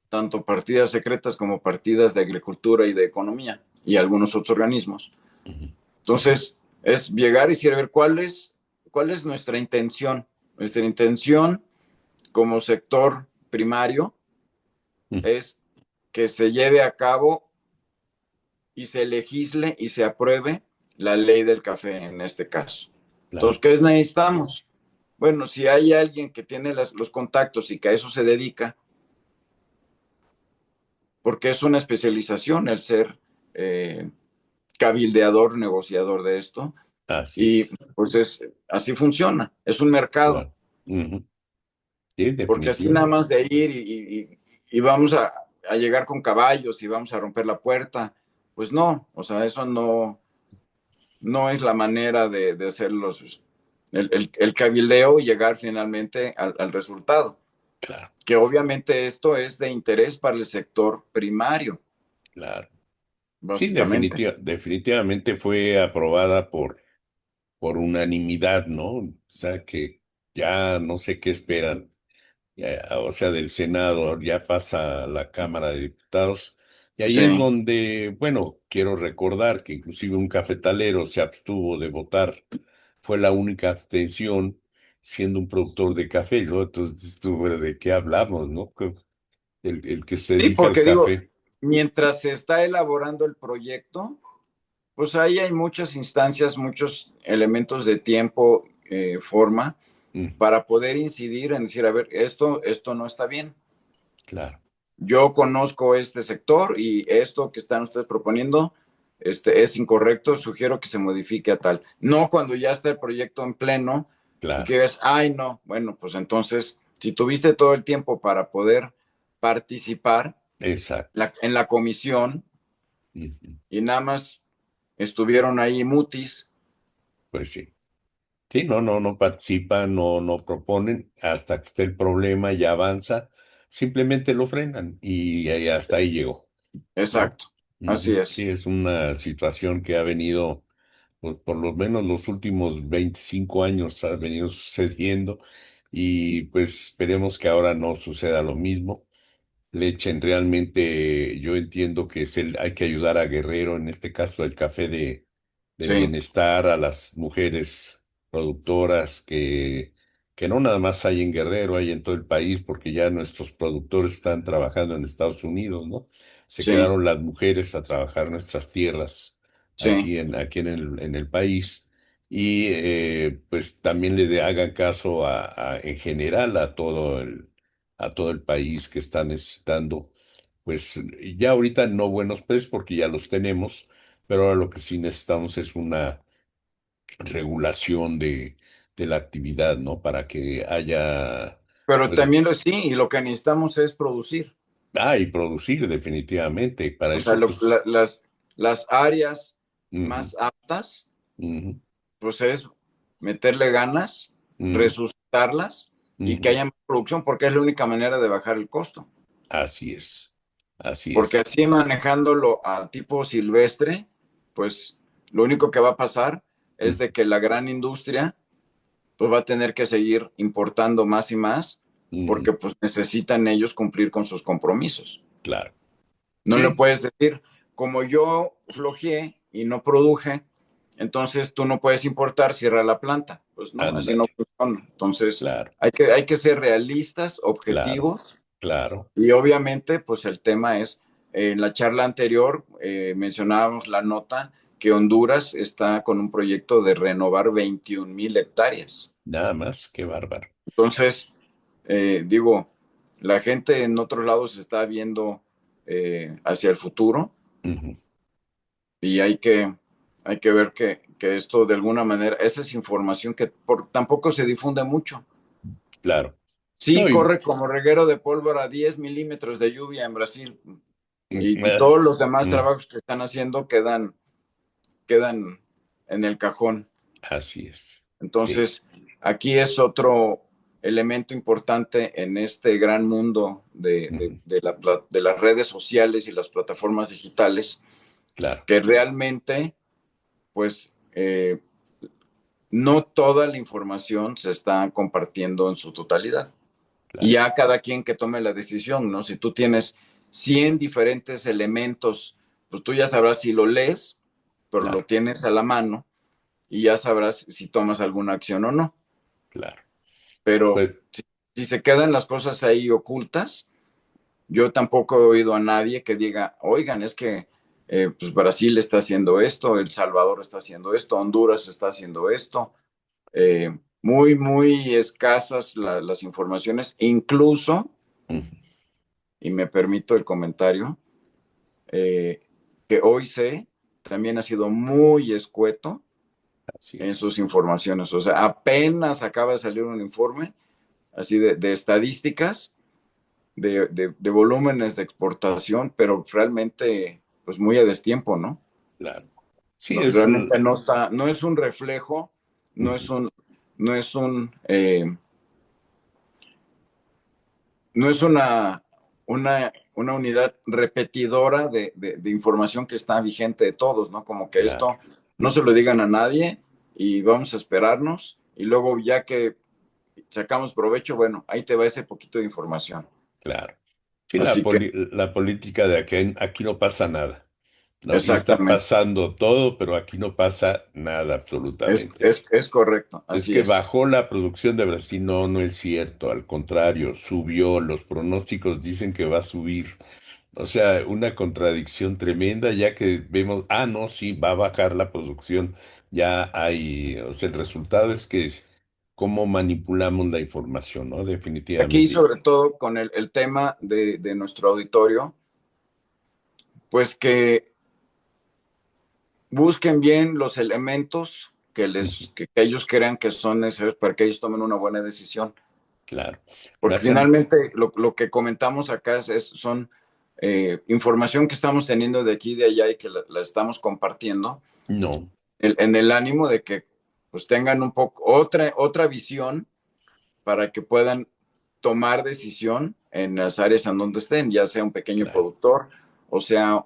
[SPEAKER 2] tanto partidas secretas como partidas de agricultura y de economía y algunos otros organismos.
[SPEAKER 1] Ujú,
[SPEAKER 2] Entonces, es llegar y decir, a ver, cuál es nuestra intención? Nuestra intención como sector primario
[SPEAKER 1] ujú.
[SPEAKER 2] es que se lleve a cabo y se legisle y se apruebe la ley del café en este caso. Entonces,
[SPEAKER 1] claro,
[SPEAKER 2] ¿qué necesitamos? Bueno, si hay alguien que tiene los contactos y que a eso se dedica, porque es una especialización el ser eh, cabildeador, negociador de esto,
[SPEAKER 1] así
[SPEAKER 2] y
[SPEAKER 1] es,
[SPEAKER 2] pues así funciona, es un mercado,
[SPEAKER 1] claro. Ujú. Sí,
[SPEAKER 2] porque así nada
[SPEAKER 1] definitivo,
[SPEAKER 2] más de ir y vamos a llegar con caballos y vamos a romper la puerta, pues no, o sea, eso no es la manera de hacer el cabildeo y llegar finalmente al resultado,
[SPEAKER 1] claro,
[SPEAKER 2] que obviamente esto es de interés para el sector primario,
[SPEAKER 1] claro. Sí,
[SPEAKER 2] básicamente.
[SPEAKER 1] definitivamente fue aprobada por unanimidad, ¿no? O sea que ya no sé qué esperan. O sea, del Senado, ya pasa a la Cámara de Diputados, y ahí es
[SPEAKER 2] Sí,
[SPEAKER 1] donde, bueno, quiero recordar que inclusive un cafetalero se abstuvo de votar, fue la única abstención siendo un productor de café, ¿no? Entonces, tú, bueno, ¿de qué hablamos, no? El que se
[SPEAKER 2] sí,
[SPEAKER 1] dedica al
[SPEAKER 2] porque digo,
[SPEAKER 1] café.
[SPEAKER 2] mientras se está elaborando el proyecto, pues ahí hay muchas instancias, muchos elementos de tiempo, forma,
[SPEAKER 1] Mm,
[SPEAKER 2] para poder incidir en decir, a ver, esto no está bien.
[SPEAKER 1] claro,
[SPEAKER 2] Yo conozco este sector y esto que están ustedes proponiendo es incorrecto, sugiero que se modifique a tal. No cuando ya está el proyecto en pleno y
[SPEAKER 1] claro,
[SPEAKER 2] que ves, ay, no, bueno, pues entonces, si tuviste todo el tiempo para poder participar
[SPEAKER 1] exacto.
[SPEAKER 2] en la comisión
[SPEAKER 1] Ujú.
[SPEAKER 2] y nada más estuvieron ahí mutis,
[SPEAKER 1] Pues sí. Sí, no participan, no proponen, hasta que esté el problema y avanza, simplemente lo frenan y hasta ahí llegó, ¿no?
[SPEAKER 2] exacto, así
[SPEAKER 1] Ujú.
[SPEAKER 2] es.
[SPEAKER 1] Sí, es una situación que ha venido, pues, por lo menos los últimos 25 años ha venido sucediendo, y pues esperemos que ahora no suceda lo mismo. Le echen realmente, yo entiendo que hay que ayudar a Guerrero, en este caso el café de
[SPEAKER 2] Sí,
[SPEAKER 1] bienestar, a las mujeres productoras que no nada más hay en Guerrero, hay en todo el país, porque ya nuestros productores están trabajando en Estados Unidos, ¿no? Se
[SPEAKER 2] sí,
[SPEAKER 1] quedaron las mujeres a trabajar nuestras tierras
[SPEAKER 2] sí,
[SPEAKER 1] aquí en el país. Y pues también hagan caso en general a todo el país que está necesitando, pues ya ahorita no buenos precios porque ya los tenemos, pero ahora lo que sí necesitamos es una regulación de la actividad, ¿no? Para que haya,
[SPEAKER 2] pero
[SPEAKER 1] pues,
[SPEAKER 2] también sí, y lo que necesitamos es producir.
[SPEAKER 1] y producir definitivamente. Para
[SPEAKER 2] O sea,
[SPEAKER 1] eso, pues,
[SPEAKER 2] las áreas
[SPEAKER 1] ujú,
[SPEAKER 2] más aptas,
[SPEAKER 1] ujú,
[SPEAKER 2] pues es meterle ganas,
[SPEAKER 1] ujú,
[SPEAKER 2] resucitarlas y que
[SPEAKER 1] ujú.
[SPEAKER 2] haya más producción, porque es la única manera de bajar el costo.
[SPEAKER 1] Así es, así
[SPEAKER 2] Porque
[SPEAKER 1] es.
[SPEAKER 2] así manejándolo a tipo silvestre, pues lo único que va a pasar es
[SPEAKER 1] Mm,
[SPEAKER 2] de que la gran industria pues va a tener que seguir importando más y más
[SPEAKER 1] ujú.
[SPEAKER 2] porque pues necesitan ellos cumplir con sus compromisos.
[SPEAKER 1] Claro.
[SPEAKER 2] No le
[SPEAKER 1] Sí,
[SPEAKER 2] puedes decir, como yo flojeé y no produje, entonces tú no puedes importar, cierra la planta. Pues no, así no
[SPEAKER 1] ándale.
[SPEAKER 2] funciona. Entonces
[SPEAKER 1] Claro,
[SPEAKER 2] hay que ser realistas,
[SPEAKER 1] claro,
[SPEAKER 2] objetivos
[SPEAKER 1] claro.
[SPEAKER 2] y obviamente pues el tema es, en la charla anterior mencionábamos la nota que Honduras está con un proyecto de renovar 21,000 hectáreas.
[SPEAKER 1] Nada más, qué bárbaro.
[SPEAKER 2] Entonces, digo, la gente en otros lados está viendo hacia el futuro
[SPEAKER 1] Ujú.
[SPEAKER 2] y hay que ver que esto de alguna manera, esa es información que tampoco se difunde mucho.
[SPEAKER 1] Claro.
[SPEAKER 2] Sí,
[SPEAKER 1] No,
[SPEAKER 2] corre como reguero de pólvora 10 milímetros de lluvia en Brasil y
[SPEAKER 1] ah,
[SPEAKER 2] todos los demás
[SPEAKER 1] mm,
[SPEAKER 2] trabajos que están haciendo quedan en el cajón.
[SPEAKER 1] así es. Sí.
[SPEAKER 2] Entonces, aquí es otro elemento importante en este gran mundo
[SPEAKER 1] Ujú.
[SPEAKER 2] de las redes sociales y las plataformas digitales,
[SPEAKER 1] Claro,
[SPEAKER 2] que realmente, pues, no toda la información se está compartiendo en su totalidad. Y
[SPEAKER 1] claro,
[SPEAKER 2] ya cada quien que tome la decisión, ¿no? Si tú tienes 100 diferentes elementos, pues tú ya sabrás si lo lees, pero lo
[SPEAKER 1] claro,
[SPEAKER 2] tienes a la mano y ya sabrás si tomas alguna acción o no.
[SPEAKER 1] claro.
[SPEAKER 2] Pero
[SPEAKER 1] Pues,
[SPEAKER 2] si se quedan las cosas ahí ocultas, yo tampoco he oído a nadie que diga, oigan, es que pues Brasil está haciendo esto, El Salvador está haciendo esto, Honduras está haciendo esto. Muy, muy escasas las informaciones, incluso,
[SPEAKER 1] Ujú.
[SPEAKER 2] y me permito el comentario, eh, que hoy sé también ha sido muy escueto
[SPEAKER 1] Así
[SPEAKER 2] en sus
[SPEAKER 1] es,
[SPEAKER 2] informaciones. O sea, apenas acaba de salir un informe así de estadísticas, de volúmenes de exportación, pero realmente, pues muy a destiempo, ¿no?
[SPEAKER 1] claro. Sí,
[SPEAKER 2] No,
[SPEAKER 1] es...
[SPEAKER 2] realmente no está, no es un reflejo, no es
[SPEAKER 1] ujú,
[SPEAKER 2] un, no es un, no es una unidad repetidora de información que está vigente de todos, ¿no? Como que
[SPEAKER 1] claro,
[SPEAKER 2] esto no se lo digan a nadie y vamos a esperarnos y luego ya que sacamos provecho, bueno, ahí te va ese poquito de información.
[SPEAKER 1] claro. Sí,
[SPEAKER 2] Así que,
[SPEAKER 1] la política de aquí no pasa nada, ¿no? Y está
[SPEAKER 2] exactamente,
[SPEAKER 1] pasando todo, pero aquí no pasa nada absolutamente.
[SPEAKER 2] es correcto,
[SPEAKER 1] Es
[SPEAKER 2] así
[SPEAKER 1] que
[SPEAKER 2] es.
[SPEAKER 1] bajó la producción de Brasil, no, no es cierto, al contrario, subió, los pronósticos dicen que va a subir. O sea, una contradicción tremenda, ya que vemos, ah, no, sí, va a bajar la producción, ya hay, o sea, el resultado es que es cómo manipulamos la información, ¿no?
[SPEAKER 2] Aquí,
[SPEAKER 1] Definitivamente,
[SPEAKER 2] sobre todo, con el tema de nuestro auditorio, pues que busquen bien los elementos
[SPEAKER 1] ujú,
[SPEAKER 2] que ellos crean que son necesarios para que ellos tomen una buena decisión.
[SPEAKER 1] claro. Me
[SPEAKER 2] Porque
[SPEAKER 1] hacen,
[SPEAKER 2] finalmente lo que comentamos acá son información que estamos teniendo de aquí y de allá y que la estamos compartiendo
[SPEAKER 1] no,
[SPEAKER 2] en el ánimo de que pues tengan un poco otra visión para que puedan tomar decisión en las áreas en donde estén, ya sea un pequeño
[SPEAKER 1] claro,
[SPEAKER 2] productor o sea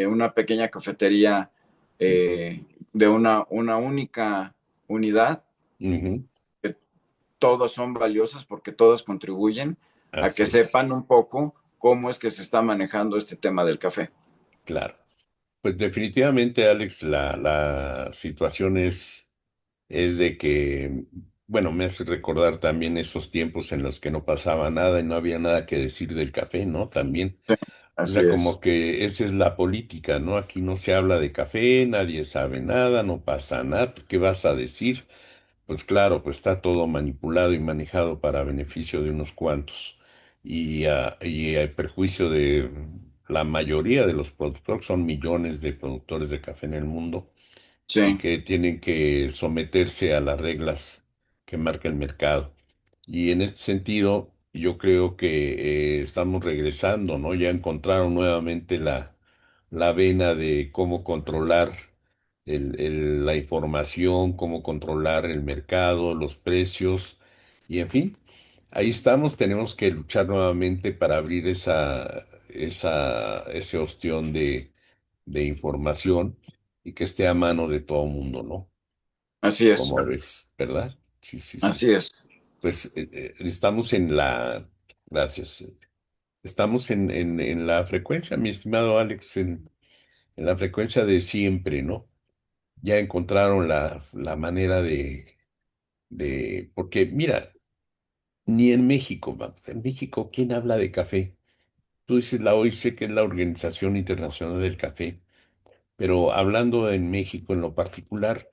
[SPEAKER 2] una pequeña cafetería de una única unidad,
[SPEAKER 1] ujú,
[SPEAKER 2] que todas son valiosas porque todas contribuyen a que
[SPEAKER 1] así es,
[SPEAKER 2] sepan un poco cómo es que se está manejando este tema del café.
[SPEAKER 1] claro. Pues definitivamente, Alex, la situación es de que, bueno, me hace recordar también esos tiempos en los que no pasaba nada y no había nada que decir del café, ¿no? También.
[SPEAKER 2] Sí,
[SPEAKER 1] O
[SPEAKER 2] así
[SPEAKER 1] sea, como
[SPEAKER 2] es.
[SPEAKER 1] que esa es la política, ¿no? Aquí no se habla de café, nadie sabe nada, no pasa nada. ¿Qué vas a decir? Pues claro, pues está todo manipulado y manejado para beneficio de unos cuantos y a perjuicio de la mayoría de los productores, son millones de productores de café en el mundo y
[SPEAKER 2] Sí,
[SPEAKER 1] que tienen que someterse a las reglas que marca el mercado. Y en este sentido, yo creo que estamos regresando, ¿no? Ya encontraron nuevamente la vena de cómo controlar la información, cómo controlar el mercado, los precios, y en fin, ahí estamos, tenemos que luchar nuevamente para abrir ese ostión de información y que esté a mano de todo mundo, ¿no?
[SPEAKER 2] así es.
[SPEAKER 1] Como ves, ¿verdad? Sí, sí, sí.
[SPEAKER 2] Así es.
[SPEAKER 1] Pues estamos gracias, estamos en la frecuencia, mi estimado Alex, en la frecuencia de siempre, ¿no? Ya encontraron la manera porque mira, ni en México, vamos, en México, ¿quién habla de café? Tú dices la OIC, que es la Organización Internacional del Café. Pero hablando en México en lo particular,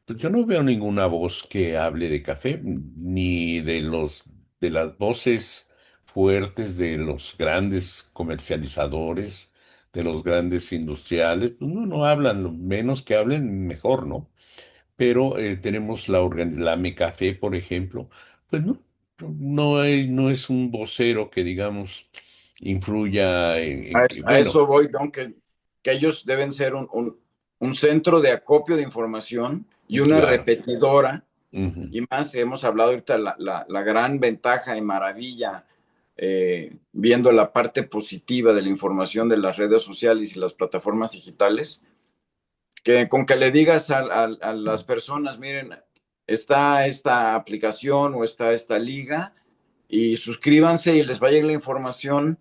[SPEAKER 1] pues yo no veo ninguna voz que hable de café, ni de las voces fuertes de los grandes comercializadores, de los grandes industriales, pues no, no hablan, lo menos que hablen, mejor, ¿no? Pero tenemos la Mecafé, por ejemplo, pues no, no es un vocero que digamos influya
[SPEAKER 2] A
[SPEAKER 1] bueno,
[SPEAKER 2] eso voy, Don, que ellos deben ser un centro de acopio de información y una
[SPEAKER 1] claro.
[SPEAKER 2] repetidora.
[SPEAKER 1] Ujú,
[SPEAKER 2] Y más, hemos hablado ahorita la gran ventaja y maravilla, viendo la parte positiva de la información de las redes sociales y las plataformas digitales, que con que le digas a las personas, miren, está esta aplicación o está esta liga y suscríbanse y les va a llegar la información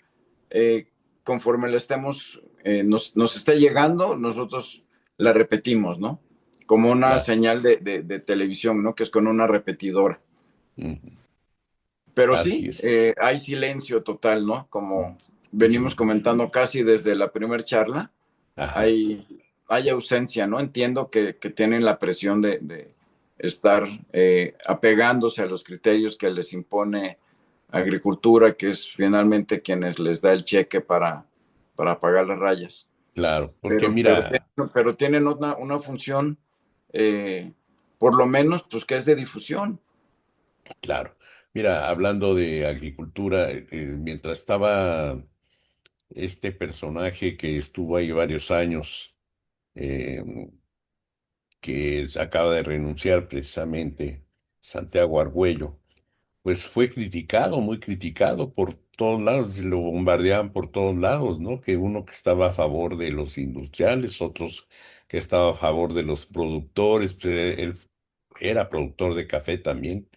[SPEAKER 2] eh, conforme la estemos, nos está llegando, nosotros la repetimos, ¿no? Como una
[SPEAKER 1] claro.
[SPEAKER 2] señal de televisión, ¿no? Que es con una repetidora.
[SPEAKER 1] Ujú,
[SPEAKER 2] Pero
[SPEAKER 1] así
[SPEAKER 2] sí,
[SPEAKER 1] es.
[SPEAKER 2] hay silencio total, ¿no? Como venimos
[SPEAKER 1] Sí.
[SPEAKER 2] comentando casi desde la primera charla,
[SPEAKER 1] Ajá.
[SPEAKER 2] hay, hay ausencia, ¿no? Entiendo que tienen la presión estar apegándose a los criterios que les impone Agricultura, que es finalmente quienes les da el cheque para pagar las rayas.
[SPEAKER 1] claro, porque
[SPEAKER 2] Pero, pero,
[SPEAKER 1] mira,
[SPEAKER 2] pero tienen una función, eh, por lo menos, pues que es de difusión.
[SPEAKER 1] claro, mira, hablando de agricultura, mientras estaba este personaje que estuvo ahí varios años, eh, que acaba de renunciar precisamente, Santiago Argüello, pues fue criticado, muy criticado por todos lados, lo bombardeaban por todos lados, ¿no? Que uno que estaba a favor de los industriales, otros que estaba a favor de los productores, pues, él era productor de café también,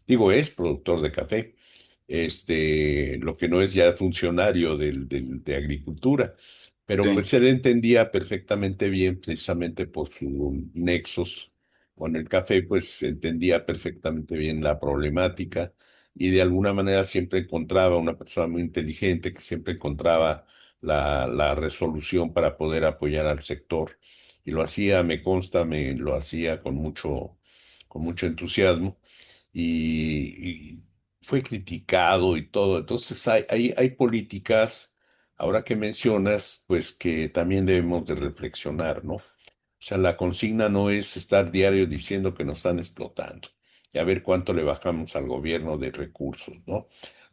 [SPEAKER 1] digo, es productor de café, lo que no es ya funcionario de agricultura, pero
[SPEAKER 2] Sí,
[SPEAKER 1] pues él entendía perfectamente bien, precisamente por sus nexos con el café, pues entendía perfectamente bien la problemática y de alguna manera siempre encontraba una persona muy inteligente que siempre encontraba la resolución para poder apoyar al sector. Y lo hacía, me consta, lo hacía con mucho entusiasmo y fue criticado y todo. Entonces hay políticas, ahora que mencionas, pues que también debemos de reflexionar, ¿no? O sea, la consigna no es estar diario diciendo que nos están explotando y a ver cuánto le bajamos al gobierno de recursos, ¿no?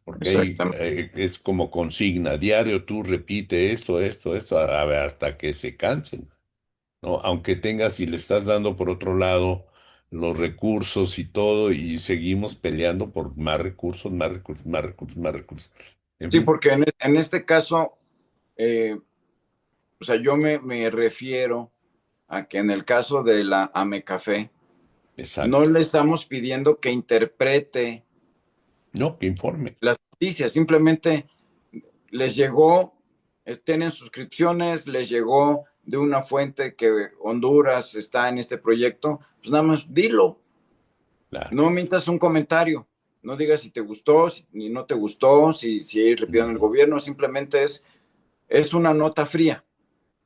[SPEAKER 1] Porque ahí
[SPEAKER 2] exactamente.
[SPEAKER 1] es como consigna, diario tú repite esto, a ver, hasta que se cansen. ¿No? Aunque tengas y le estás dando por otro lado los recursos y todo, y seguimos peleando por más recursos, más recursos, más recursos, más recursos. En
[SPEAKER 2] Sí,
[SPEAKER 1] fin,
[SPEAKER 2] porque en este caso, eh, o sea, yo me refiero a que en el caso de la Amecafé, no
[SPEAKER 1] exacto.
[SPEAKER 2] le estamos pidiendo que interprete
[SPEAKER 1] No, que informe.
[SPEAKER 2] las noticias, simplemente les llegó, tienen suscripciones, les llegó de una fuente que Honduras está en este proyecto, pues nada más dilo,
[SPEAKER 1] Claro.
[SPEAKER 2] no mientas un comentario, no digas si te gustó, ni no te gustó, si ellos le piden al
[SPEAKER 1] Ujú,
[SPEAKER 2] gobierno, simplemente es una nota fría,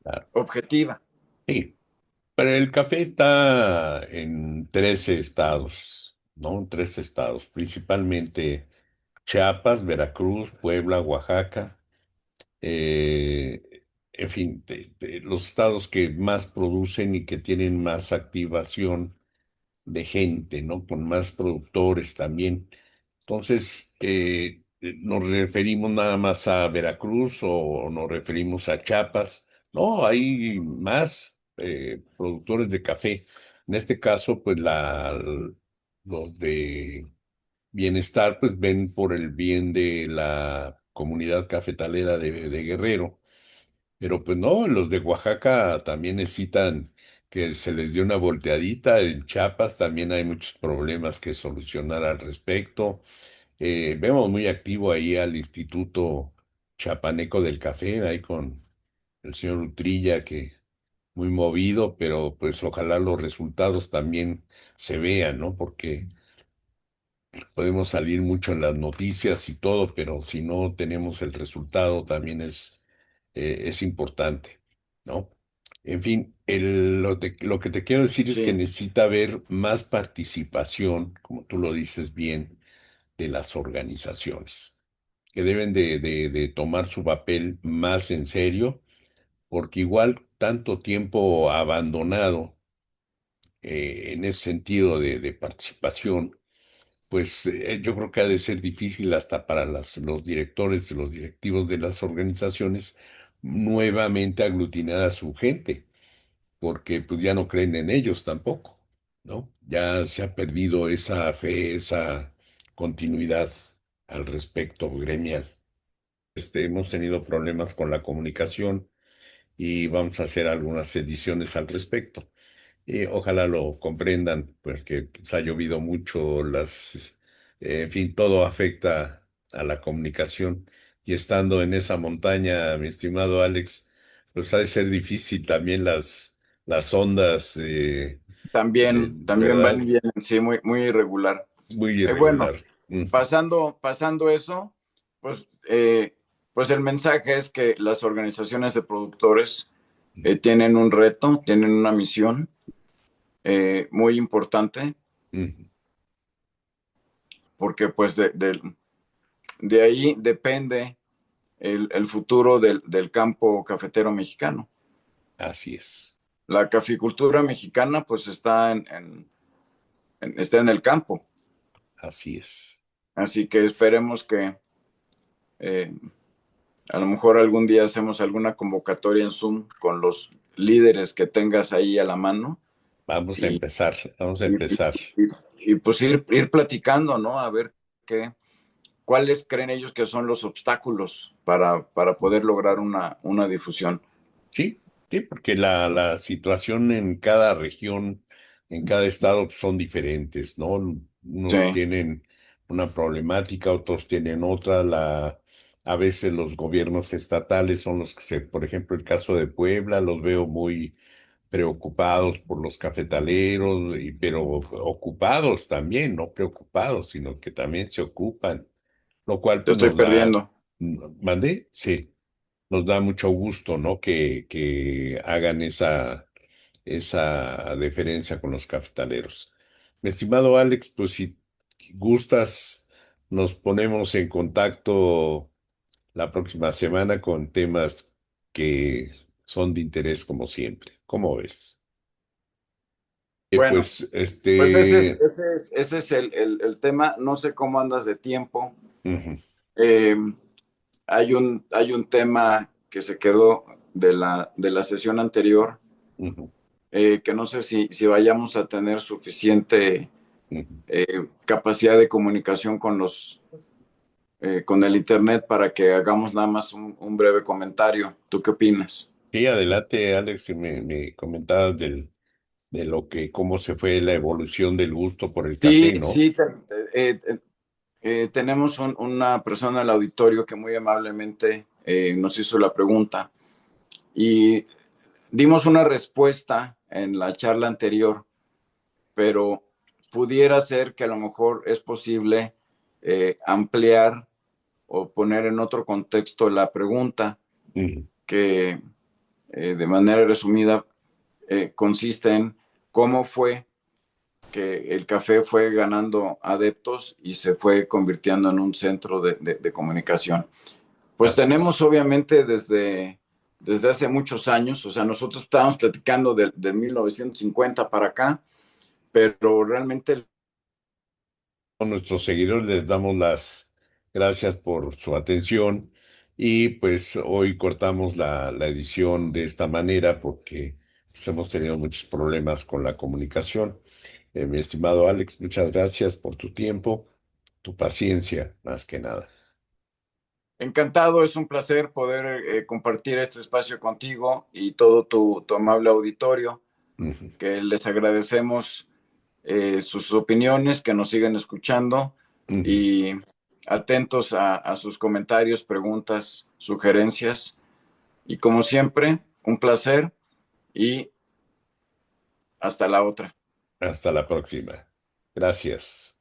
[SPEAKER 1] claro.
[SPEAKER 2] objetiva.
[SPEAKER 1] Sí. Pero el café está en 13 estados, ¿no? En 13 estados, principalmente Chiapas, Veracruz, Puebla, Oaxaca. En fin, los estados que más producen y que tienen más activación de gente, ¿no? Con más productores también. Entonces, ¿nos referimos nada más a Veracruz o nos referimos a Chiapas? No, hay más productores de café. En este caso, pues los de bienestar, pues ven por el bien de la comunidad cafetalera de Guerrero, pero pues no, los de Oaxaca también necesitan que se les dé una volteadita. En Chiapas también hay muchos problemas que solucionar al respecto. Vemos muy activo ahí al Instituto Chapaneco del Café, ahí con el señor Utrilla, que muy movido, pero pues ojalá los resultados también se vean, ¿no? Porque podemos salir mucho en las noticias y todo, pero si no tenemos el resultado también es importante, ¿no? En fin, lo que te quiero decir es que
[SPEAKER 2] Sí,
[SPEAKER 1] necesita haber más participación, como tú lo dices bien, de las organizaciones, que deben de tomar su papel más en serio, porque igual tanto tiempo abandonado en ese sentido de participación pues yo creo que ha de ser difícil hasta para los directores, los directivos de las organizaciones, nuevamente aglutinar a su gente, porque pues ya no creen en ellos tampoco, ¿no? Ya se ha perdido esa fe, esa continuidad al respecto gremial. Hemos tenido problemas con la comunicación y vamos a hacer algunas ediciones al respecto. Y ojalá lo comprendan, pues que pues, ha llovido mucho, en fin, todo afecta a la comunicación. Y estando en esa montaña, mi estimado Alex, pues ha de ser difícil también las ondas,
[SPEAKER 2] también van
[SPEAKER 1] ¿verdad?
[SPEAKER 2] y vienen, sí, muy irregular.
[SPEAKER 1] Muy
[SPEAKER 2] Bueno,
[SPEAKER 1] irregular. Ujú.
[SPEAKER 2] pasando eso, pues, pues el mensaje es que las organizaciones de productores tienen un reto, tienen una misión, muy importante,
[SPEAKER 1] Ujú.
[SPEAKER 2] porque pues de ahí depende el futuro del campo cafetero mexicano.
[SPEAKER 1] Así es,
[SPEAKER 2] La caficultura mexicana pues está en el campo,
[SPEAKER 1] así es.
[SPEAKER 2] así que esperemos que eh, a lo mejor algún día hacemos alguna convocatoria en Zoom con los líderes que tengas ahí a la mano
[SPEAKER 1] Vamos a
[SPEAKER 2] y,
[SPEAKER 1] empezar, vamos a
[SPEAKER 2] y,
[SPEAKER 1] empezar.
[SPEAKER 2] pues ir platicando, ¿no? A ver cuáles creen ellos que son los obstáculos para poder lograr una difusión.
[SPEAKER 1] Sí, sí, porque la situación en cada región, en cada estado pues, son diferentes, ¿no?
[SPEAKER 2] Sí,
[SPEAKER 1] Unos tienen una problemática, otros tienen otra. A veces los gobiernos estatales son los que por ejemplo, el caso de Puebla, los veo muy preocupados por los cafetaleros, pero ocupados también, no preocupados, sino que también se ocupan, lo cual
[SPEAKER 2] te
[SPEAKER 1] pues
[SPEAKER 2] estoy
[SPEAKER 1] nos da,
[SPEAKER 2] perdiendo.
[SPEAKER 1] ¿mandé? Sí, nos da mucho gusto, ¿no? Que hagan esa deferencia con los cafetaleros. Mi estimado Alex, pues si gustas, nos ponemos en contacto la próxima semana con temas que son de interés como siempre. ¿Cómo ves?
[SPEAKER 2] Bueno,
[SPEAKER 1] Pues
[SPEAKER 2] pues ese es el tema. No sé cómo andas de tiempo.
[SPEAKER 1] ujú,
[SPEAKER 2] Eh, hay un tema que se quedó de la sesión anterior,
[SPEAKER 1] ujú,
[SPEAKER 2] que no sé si vayamos a tener suficiente
[SPEAKER 1] ujú.
[SPEAKER 2] capacidad de comunicación con el Internet para que hagamos nada más un breve comentario. ¿Tú qué opinas?
[SPEAKER 1] Sí, adelante, Alex, que me comentabas de cómo se fue la evolución del gusto por el
[SPEAKER 2] Sí,
[SPEAKER 1] café, ¿no?
[SPEAKER 2] sí, tenemos una persona en el auditorio que muy amablemente nos hizo la pregunta y dimos una respuesta en la charla anterior, pero pudiera ser que a lo mejor es posible ampliar o poner en otro contexto la pregunta
[SPEAKER 1] Ujú.
[SPEAKER 2] que de manera resumida consiste en cómo fue que el café fue ganando adeptos y se fue convirtiendo en un centro de comunicación. Pues
[SPEAKER 1] Así
[SPEAKER 2] tenemos
[SPEAKER 1] es.
[SPEAKER 2] obviamente desde hace muchos años, o sea, nosotros estábamos platicando de 1950 para acá, pero realmente
[SPEAKER 1] A nuestros seguidores les damos las gracias por su atención y pues hoy cortamos la edición de esta manera porque pues, hemos tenido muchos problemas con la comunicación. Mi estimado Alex, muchas gracias por tu tiempo, tu paciencia, más que nada.
[SPEAKER 2] encantado, es un placer poder compartir este espacio contigo y todo tu amable auditorio,
[SPEAKER 1] Ujú,
[SPEAKER 2] que les agradecemos sus opiniones, que nos siguen escuchando
[SPEAKER 1] ujú.
[SPEAKER 2] y atentos a sus comentarios, preguntas, sugerencias. Y como siempre, un placer y hasta la otra.
[SPEAKER 1] Hasta la próxima. Gracias.